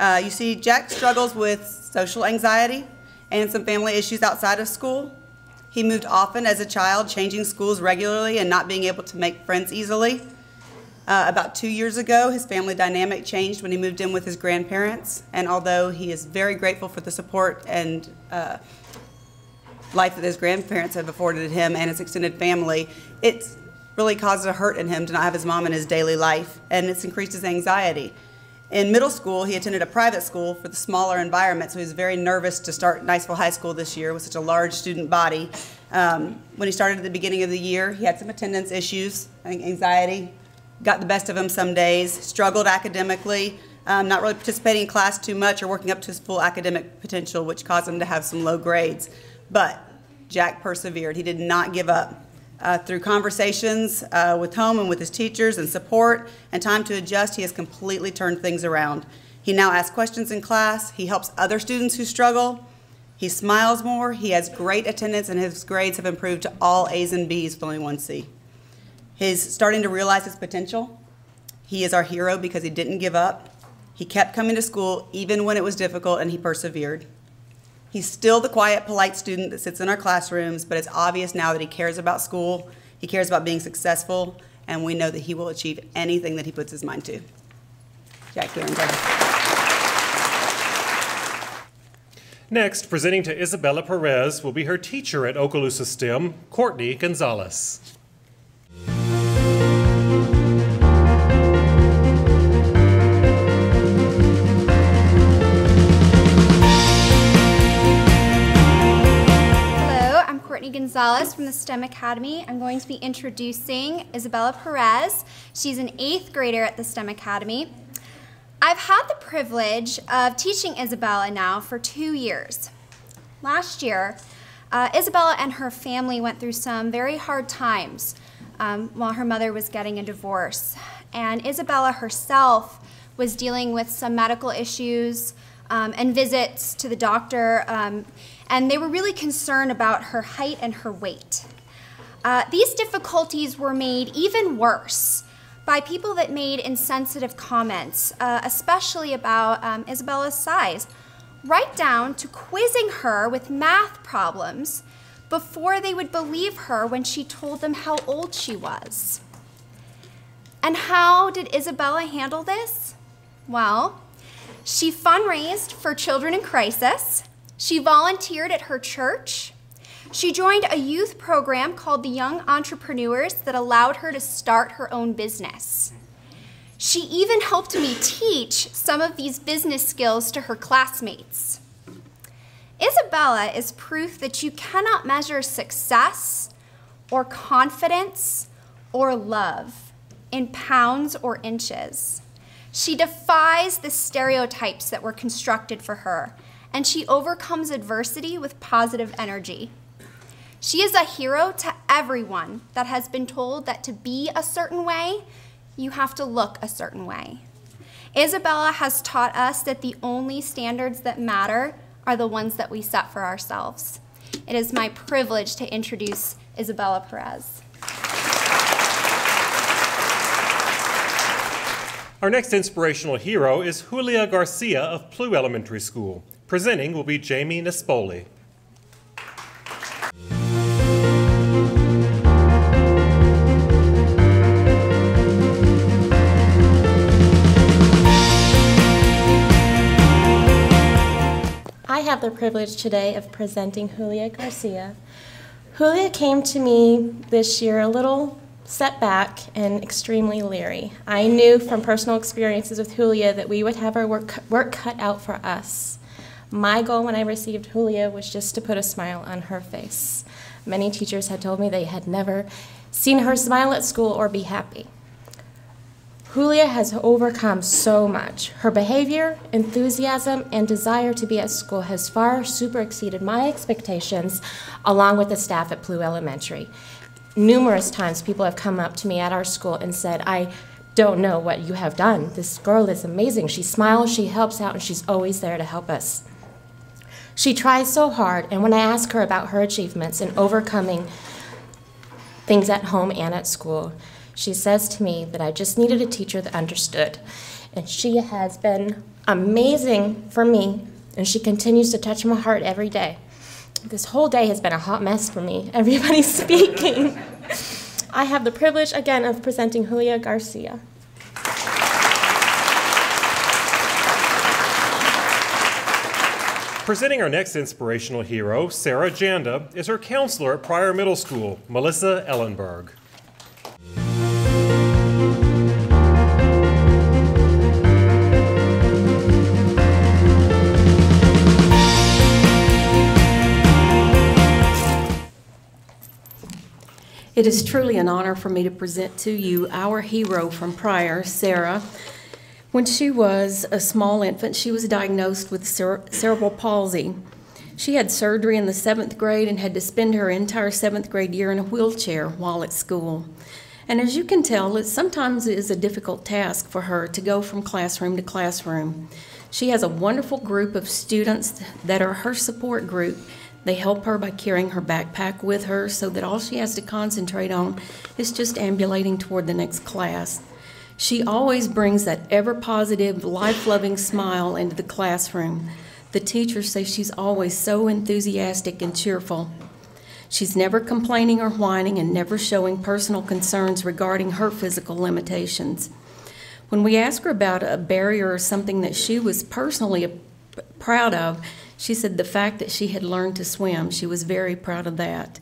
You see, Jack struggles with social anxiety and some family issues outside of school. He moved often as a child, changing schools regularly and not being able to make friends easily. About 2 years ago, his family dynamic changed when he moved in with his grandparents, and although he is very grateful for the support and life that his grandparents have afforded him and his extended family, it's really caused a hurt in him to not have his mom in his daily life, and it's increased his anxiety. In middle school, he attended a private school for the smaller environment, so he was very nervous to start Niceville High School this year with such a large student body. When he started at the beginning of the year, he had some attendance issues. I think anxiety got the best of him some days, struggled academically, not really participating in class too much or working up to his full academic potential, which caused him to have some low grades. But Jack persevered. He did not give up. Through conversations with home and with his teachers and support and time to adjust, he has completely turned things around. He now asks questions in class. He helps other students who struggle. He smiles more. He has great attendance, and his grades have improved to all A's and B's with only one C. He's starting to realize his potential. He is our hero because he didn't give up. He kept coming to school even when it was difficult, and he persevered. He's still the quiet, polite student that sits in our classrooms, but it's obvious now that he cares about school, he cares about being successful, and we know that he will achieve anything that he puts his mind to. Jack Guerin. Next, presenting to Isabella Perez will be her teacher at Okaloosa STEM, Courtney Gonzalez. Gonzalez from the STEM Academy. I'm going to be introducing Isabella Perez. She's an 8th grader at the STEM Academy. I've had the privilege of teaching Isabella now for 2 years. Last year, Isabella and her family went through some very hard times while her mother was getting a divorce. And Isabella herself was dealing with some medical issues and visits to the doctor, and they were really concerned about her height and her weight. These difficulties were made even worse by people that made insensitive comments, especially about Isabella's size, right down to quizzing her with math problems before they would believe her when she told them how old she was. And how did Isabella handle this? Well, she fundraised for children in crisis. She volunteered at her church. She joined a youth program called the Young Entrepreneurs that allowed her to start her own business. She even helped me teach some of these business skills to her classmates. Isabella is proof that you cannot measure success or confidence or love in pounds or inches. She defies the stereotypes that were constructed for her, and she overcomes adversity with positive energy. She is a hero to everyone that has been told that to be a certain way you have to look a certain way. Isabella has taught us that the only standards that matter are the ones that we set for ourselves. It is my privilege to introduce Isabella Perez. Our next inspirational hero is Julia Garcia of Plu Elementary School. Presenting will be Jamie Nespoli. I have the privilege today of presenting Julia Garcia. Julia came to me this year a little set back and extremely leery. I knew from personal experiences with Julia that we would have our work cut out for us. My goal when I received Julia was just to put a smile on her face. Many teachers had told me they had never seen her smile at school or be happy. Julia has overcome so much. Her behavior, enthusiasm, and desire to be at school has far super exceeded my expectations, along with the staff at Plu Elementary. Numerous times people have come up to me at our school and said, I don't know what you have done. This girl is amazing. She smiles, she helps out, and she's always there to help us. She tries so hard, and when I ask her about her achievements in overcoming things at home and at school, she says to me that I just needed a teacher that understood. And she has been amazing for me, and she continues to touch my heart every day. This whole day has been a hot mess for me. Everybody's speaking. I have the privilege, again, of presenting Julia Garcia. Presenting our next inspirational hero, Sarah Janda, is her counselor at Pryor Middle School, Melissa Ellenberg. It is truly an honor for me to present to you our hero from Pryor, Sarah. When she was a small infant, she was diagnosed with cerebral palsy. She had surgery in the 7th grade and had to spend her entire 7th grade year in a wheelchair while at school. And as you can tell, sometimes it is a difficult task for her to go from classroom to classroom. She has a wonderful group of students that are her support group. They help her by carrying her backpack with her so that all she has to concentrate on is just ambulating toward the next class. She always brings that ever-positive, life-loving smile into the classroom. The teachers say she's always so enthusiastic and cheerful. She's never complaining or whining and never showing personal concerns regarding her physical limitations. When we asked her about a barrier or something that she was personally proud of, she said the fact that she had learned to swim. She was very proud of that.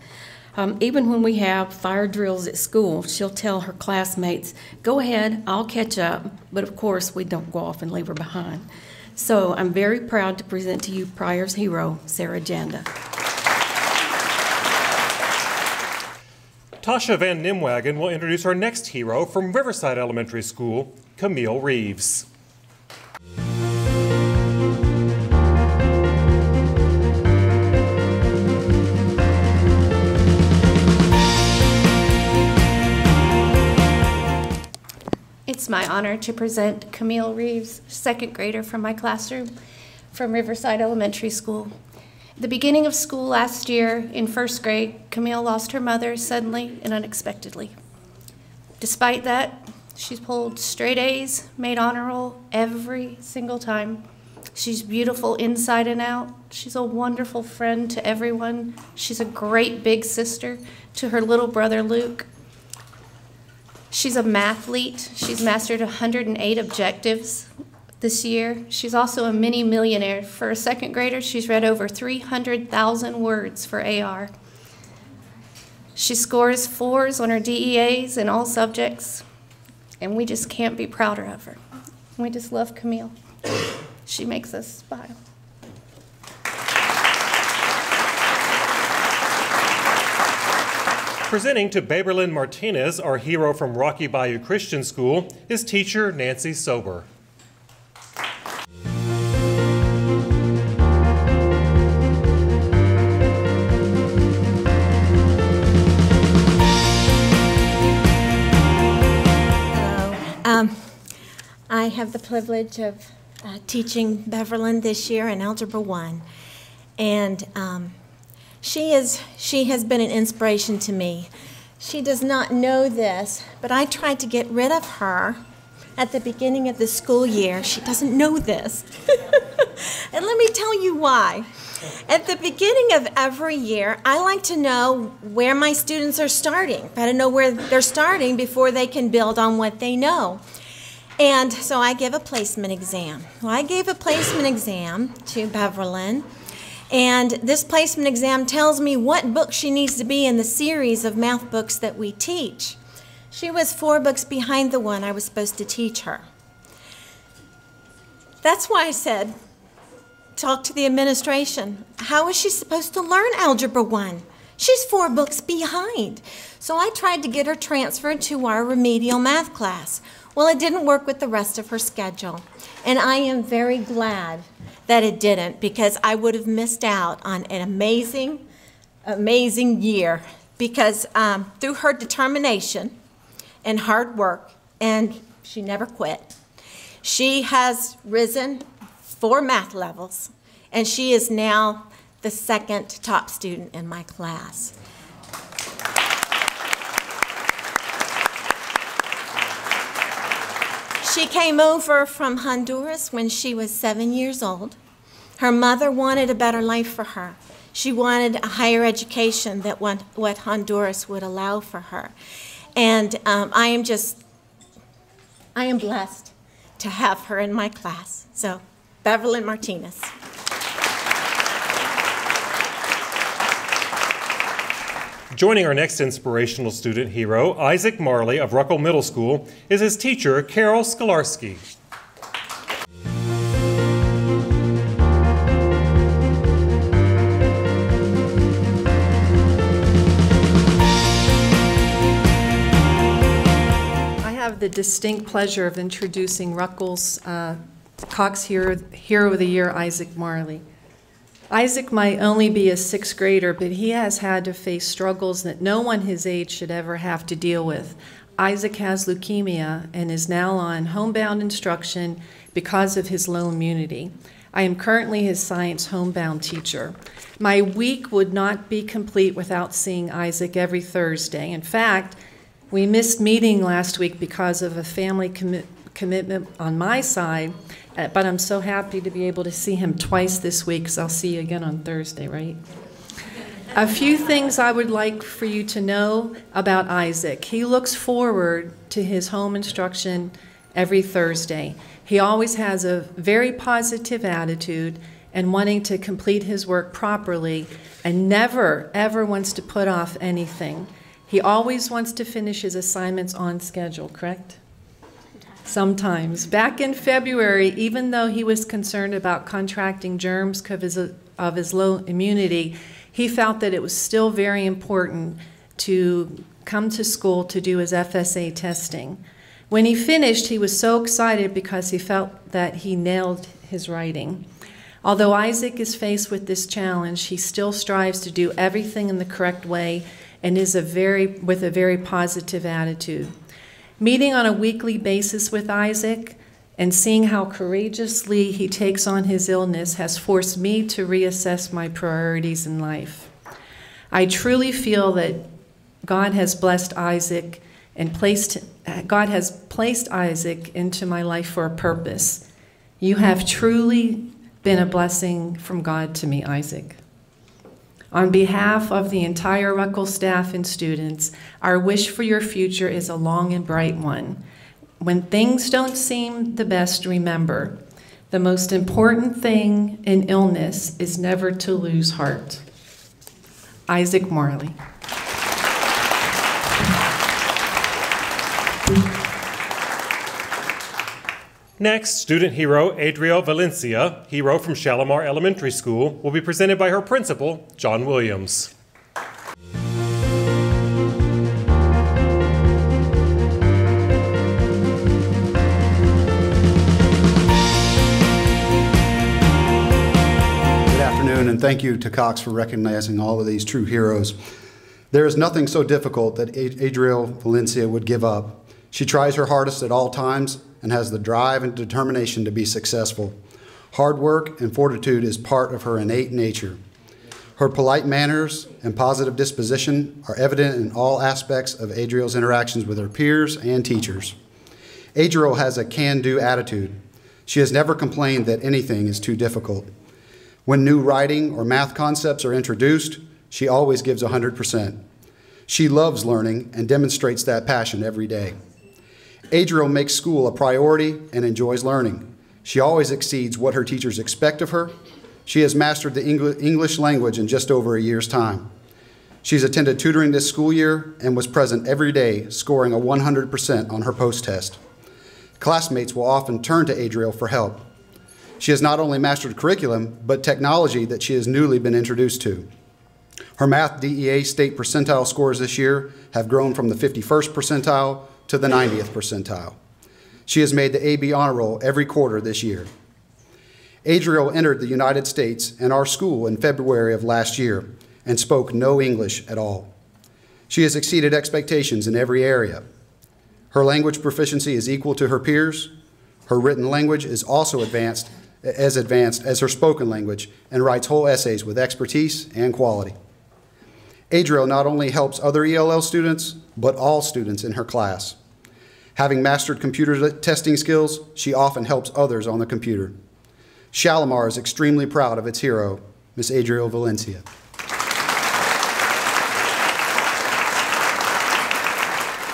Even when we have fire drills at school, she'll tell her classmates, go ahead, I'll catch up. But of course, we don't go off and leave her behind. So I'm very proud to present to you Pryor's hero, Sarah Janda. Tasha Van Nimwagen will introduce our next hero from Riverside Elementary School, Camille Reeves. It's my honor to present Camille Reeves, 2nd grader from my classroom from Riverside Elementary School. At the beginning of school last year, in 1st grade, Camille lost her mother suddenly and unexpectedly. Despite that, she's pulled straight A's, made honor roll every single time. She's beautiful inside and out. She's a wonderful friend to everyone. She's a great big sister to her little brother, Luke. She's a mathlete. She's mastered 108 objectives this year. She's also a mini millionaire. For a 2nd grader, she's read over 300,000 words for AR. She scores 4s on her DEAs in all subjects, and we just can't be prouder of her. We just love Camille. She makes us smile. Presenting to Baberlin Martinez, our hero from Rocky Bayou Christian School, is teacher Nancy Sober. Hello, I have the privilege of teaching Beverlyn this year in Algebra 1. And she has been an inspiration to me. She does not know this, but I tried to get rid of her at the beginning of the school year. She doesn't know this. And let me tell you why. At the beginning of every year, I like to know where my students are starting. I don't know where they're starting before they can build on what they know. And so I give a placement exam. Well, I gave a placement exam to Beverlyn, and this placement exam tells me what book she needs to be in the series of math books that we teach. She was 4 books behind the one I was supposed to teach her. That's why I said, talk to the administration. How is she supposed to learn Algebra 1? She's 4 books behind. So I tried to get her transferred to our remedial math class. Well, it didn't work with the rest of her schedule. And I am very glad that it didn't, because I would have missed out on an amazing, amazing year, because through her determination and hard work, and she never quit, she has risen 4 math levels, and she is now the 2nd top student in my class. She came over from Honduras when she was 7 years old. Her mother wanted a better life for her. She wanted a higher education than what Honduras would allow for her. And I am blessed to have her in my class. So, Beverlyn Martinez. Joining our next inspirational student hero, Isaac Marley of Ruckle Middle School, is his teacher, Carol Skolarski. I have the distinct pleasure of introducing Ruckle's Cox Hero of the Year, Isaac Marley. Isaac might only be a 6th grader, but he has had to face struggles that no one his age should ever have to deal with. Isaac has leukemia and is now on homebound instruction because of his low immunity. I am currently his science homebound teacher. My week would not be complete without seeing Isaac every Thursday. In fact, we missed meeting last week because of a family commitment on my side, but I'm so happy to be able to see him twice this week, because I'll see you again on Thursday, right? A few things I would like for you to know about Isaac. He looks forward to his home instruction every Thursday. He always has a very positive attitude and wanting to complete his work properly, and never, ever wants to put off anything. He always wants to finish his assignments on schedule, correct? Sometimes. Back in February, even though he was concerned about contracting germs because of his low immunity, he felt that it was still very important to come to school to do his FSA testing. When he finished, he was so excited because he felt that he nailed his writing. Although Isaac is faced with this challenge, he still strives to do everything in the correct way and is with a very positive attitude. Meeting on a weekly basis with Isaac and seeing how courageously he takes on his illness has forced me to reassess my priorities in life. I truly feel that God has blessed Isaac and God has placed Isaac into my life for a purpose. You have truly been a blessing from God to me, Isaac. On behalf of the entire Ruckle staff and students, our wish for your future is a long and bright one. When things don't seem the best, remember, the most important thing in illness is never to lose heart. Isaac Marley. Next, student hero Adriel Valencia, hero from Shalimar Elementary School, will be presented by her principal, John Williams. Good afternoon, and thank you to Cox for recognizing all of these true heroes. There is nothing so difficult that Adriel Valencia would give up. She tries her hardest at all times and has the drive and determination to be successful. Hard work and fortitude is part of her innate nature. Her polite manners and positive disposition are evident in all aspects of Adriel's interactions with her peers and teachers. Adriel has a can-do attitude. She has never complained that anything is too difficult. When new writing or math concepts are introduced, she always gives 100%. She loves learning and demonstrates that passion every day. Adriel makes school a priority and enjoys learning. She always exceeds what her teachers expect of her. She has mastered the English language in just over a year's time. She's attended tutoring this school year and was present every day, scoring a 100% on her post-test. Classmates will often turn to Adriel for help. She has not only mastered curriculum, but technology that she has newly been introduced to. Her math DEA state percentile scores this year have grown from the 51st percentile to the 90th percentile. She has made the AB honor roll every quarter this year. Adriel entered the United States and our school in February of last year and spoke no English at all. She has exceeded expectations in every area. Her language proficiency is equal to her peers. Her written language is also advanced as her spoken language and writes whole essays with expertise and quality. Adriel not only helps other ELL students, but all students in her class. Having mastered computer testing skills, she often helps others on the computer. Shalimar is extremely proud of its hero, Miss Adriel Valencia.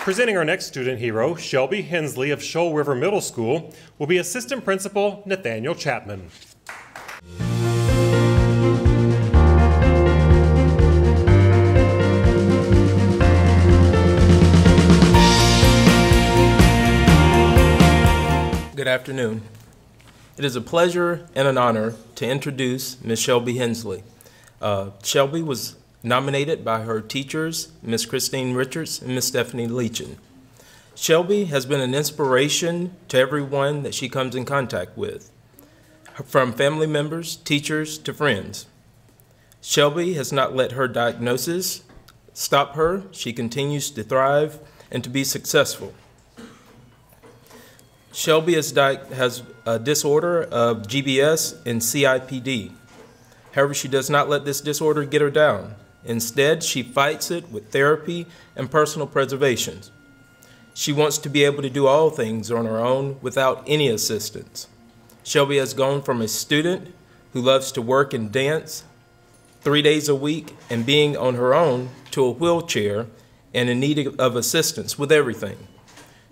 Presenting our next student hero, Shelby Hensley of Shoal River Middle School, will be Assistant Principal Nathaniel Chapman. Good afternoon. It is a pleasure and an honor to introduce Ms. Shelby Hensley. Shelby was nominated by her teachers, Ms. Christine Richards and Ms. Stephanie Leachin. Shelby has been an inspiration to everyone that she comes in contact with, from family members, teachers, to friends. Shelby has not let her diagnosis stop her. She continues to thrive and to be successful. Shelby has a disorder of GBS and CIPD. However, she does not let this disorder get her down. Instead, she fights it with therapy and personal preservation. She wants to be able to do all things on her own without any assistance. Shelby has gone from a student who loves to work and dance 3 days a week and being on her own to a wheelchair and in need of assistance with everything.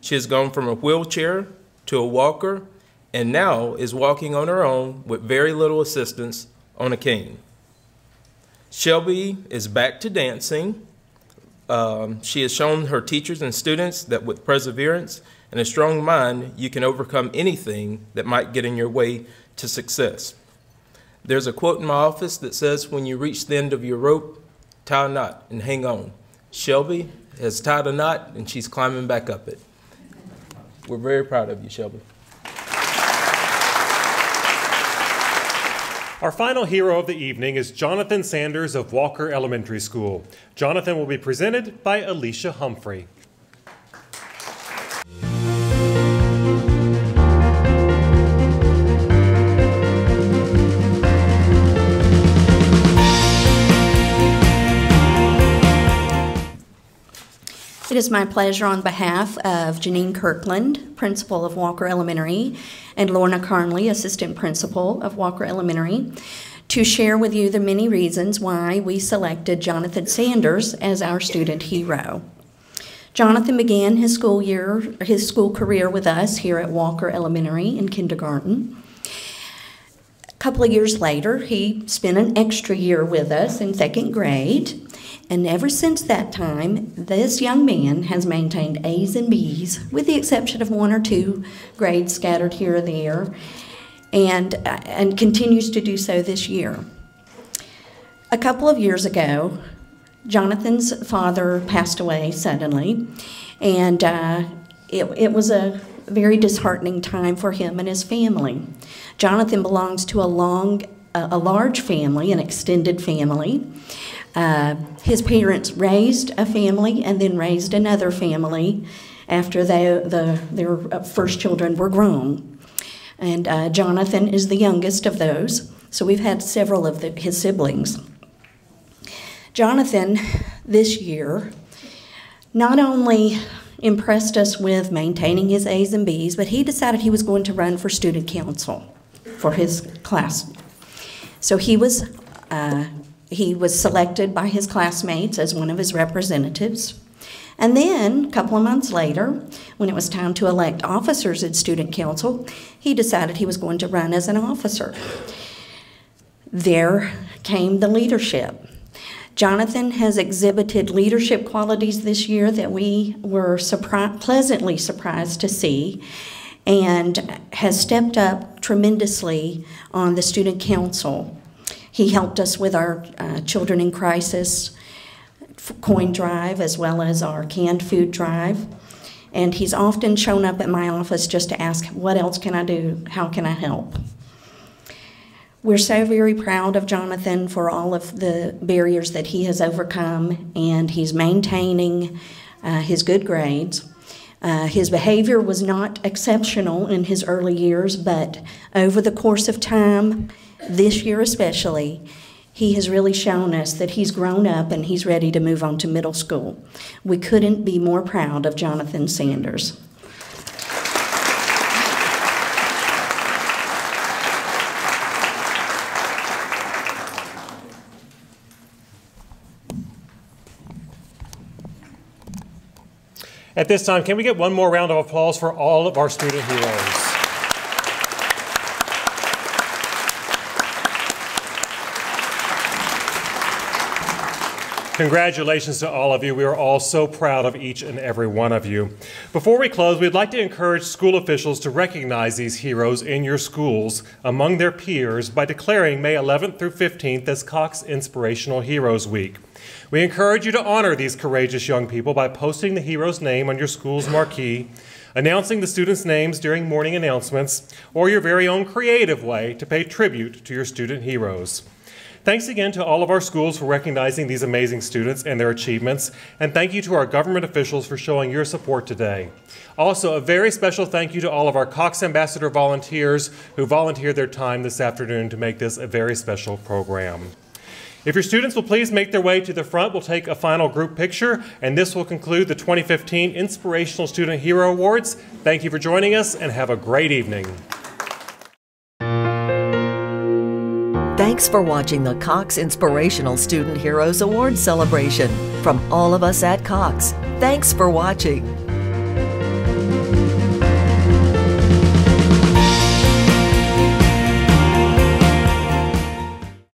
She has gone from a wheelchair to a walker and now is walking on her own with very little assistance on a cane. Shelby is back to dancing. She has shown her teachers and students that with perseverance and a strong mind, you can overcome anything that might get in your way to success. There's a quote in my office that says, when you reach the end of your rope, tie a knot and hang on. Shelby has tied a knot and she's climbing back up it. We're very proud of you, Shelby. Our final hero of the evening is Jonathan Sanders of Walker Elementary School. Jonathan will be presented by Alicia Humphrey. It is my pleasure on behalf of Janine Kirkland, principal of Walker Elementary, and Lorna Carnley, assistant principal of Walker Elementary, to share with you the many reasons why we selected Jonathan Sanders as our student hero. Jonathan began his school career with us here at Walker Elementary in kindergarten. A couple of years later, he spent an extra year with us in 2nd grade. And ever since that time, this young man has maintained A's and B's, with the exception of 1 or 2 grades scattered here or there, and continues to do so this year. A couple of years ago, Jonathan's father passed away suddenly, and it was a very disheartening time for him and his family. Jonathan belongs to a large family, an extended family. His parents raised a family and then raised another family, after their first children were grown. And Jonathan is the youngest of those, so we've had several of his siblings. Jonathan, this year, not only impressed us with maintaining his A's and B's, but he decided he was going to run for student council for his class. So he was selected by his classmates as one of his representatives. And then, a couple of months later, when it was time to elect officers at student council, he decided he was going to run as an officer. There came the leadership. Jonathan has exhibited leadership qualities this year that we were pleasantly surprised to see, and has stepped up tremendously on the student council. He helped us with our Children in Crisis coin drive, as well as our canned food drive. And he's often shown up at my office just to ask, what else can I do? How can I help? We're so very proud of Jonathan for all of the barriers that he has overcome, and he's maintaining his good grades. His behavior was not exceptional in his early years, but over the course of time, this year especially, he has really shown us that he's grown up and he's ready to move on to middle school. We couldn't be more proud of Jonathan Sanders. At this time, can we get one more round of applause for all of our student heroes? Congratulations to all of you. We are all so proud of each and every one of you. Before we close, we'd like to encourage school officials to recognize these heroes in your schools among their peers by declaring May 11th through 15th as Cox Inspirational Heroes Week. We encourage you to honor these courageous young people by posting the hero's name on your school's marquee, announcing the students' names during morning announcements, or your very own creative way to pay tribute to your student heroes. Thanks again to all of our schools for recognizing these amazing students and their achievements, and thank you to our government officials for showing your support today. Also, a very special thank you to all of our Cox Ambassador volunteers who volunteered their time this afternoon to make this a very special program. If your students will please make their way to the front, we'll take a final group picture, and this will conclude the 2015 Inspirational Student Hero Awards. Thank you for joining us, and have a great evening. Thanks for watching the Cox Inspirational Student Heroes Awards celebration. From all of us at Cox, thanks for watching.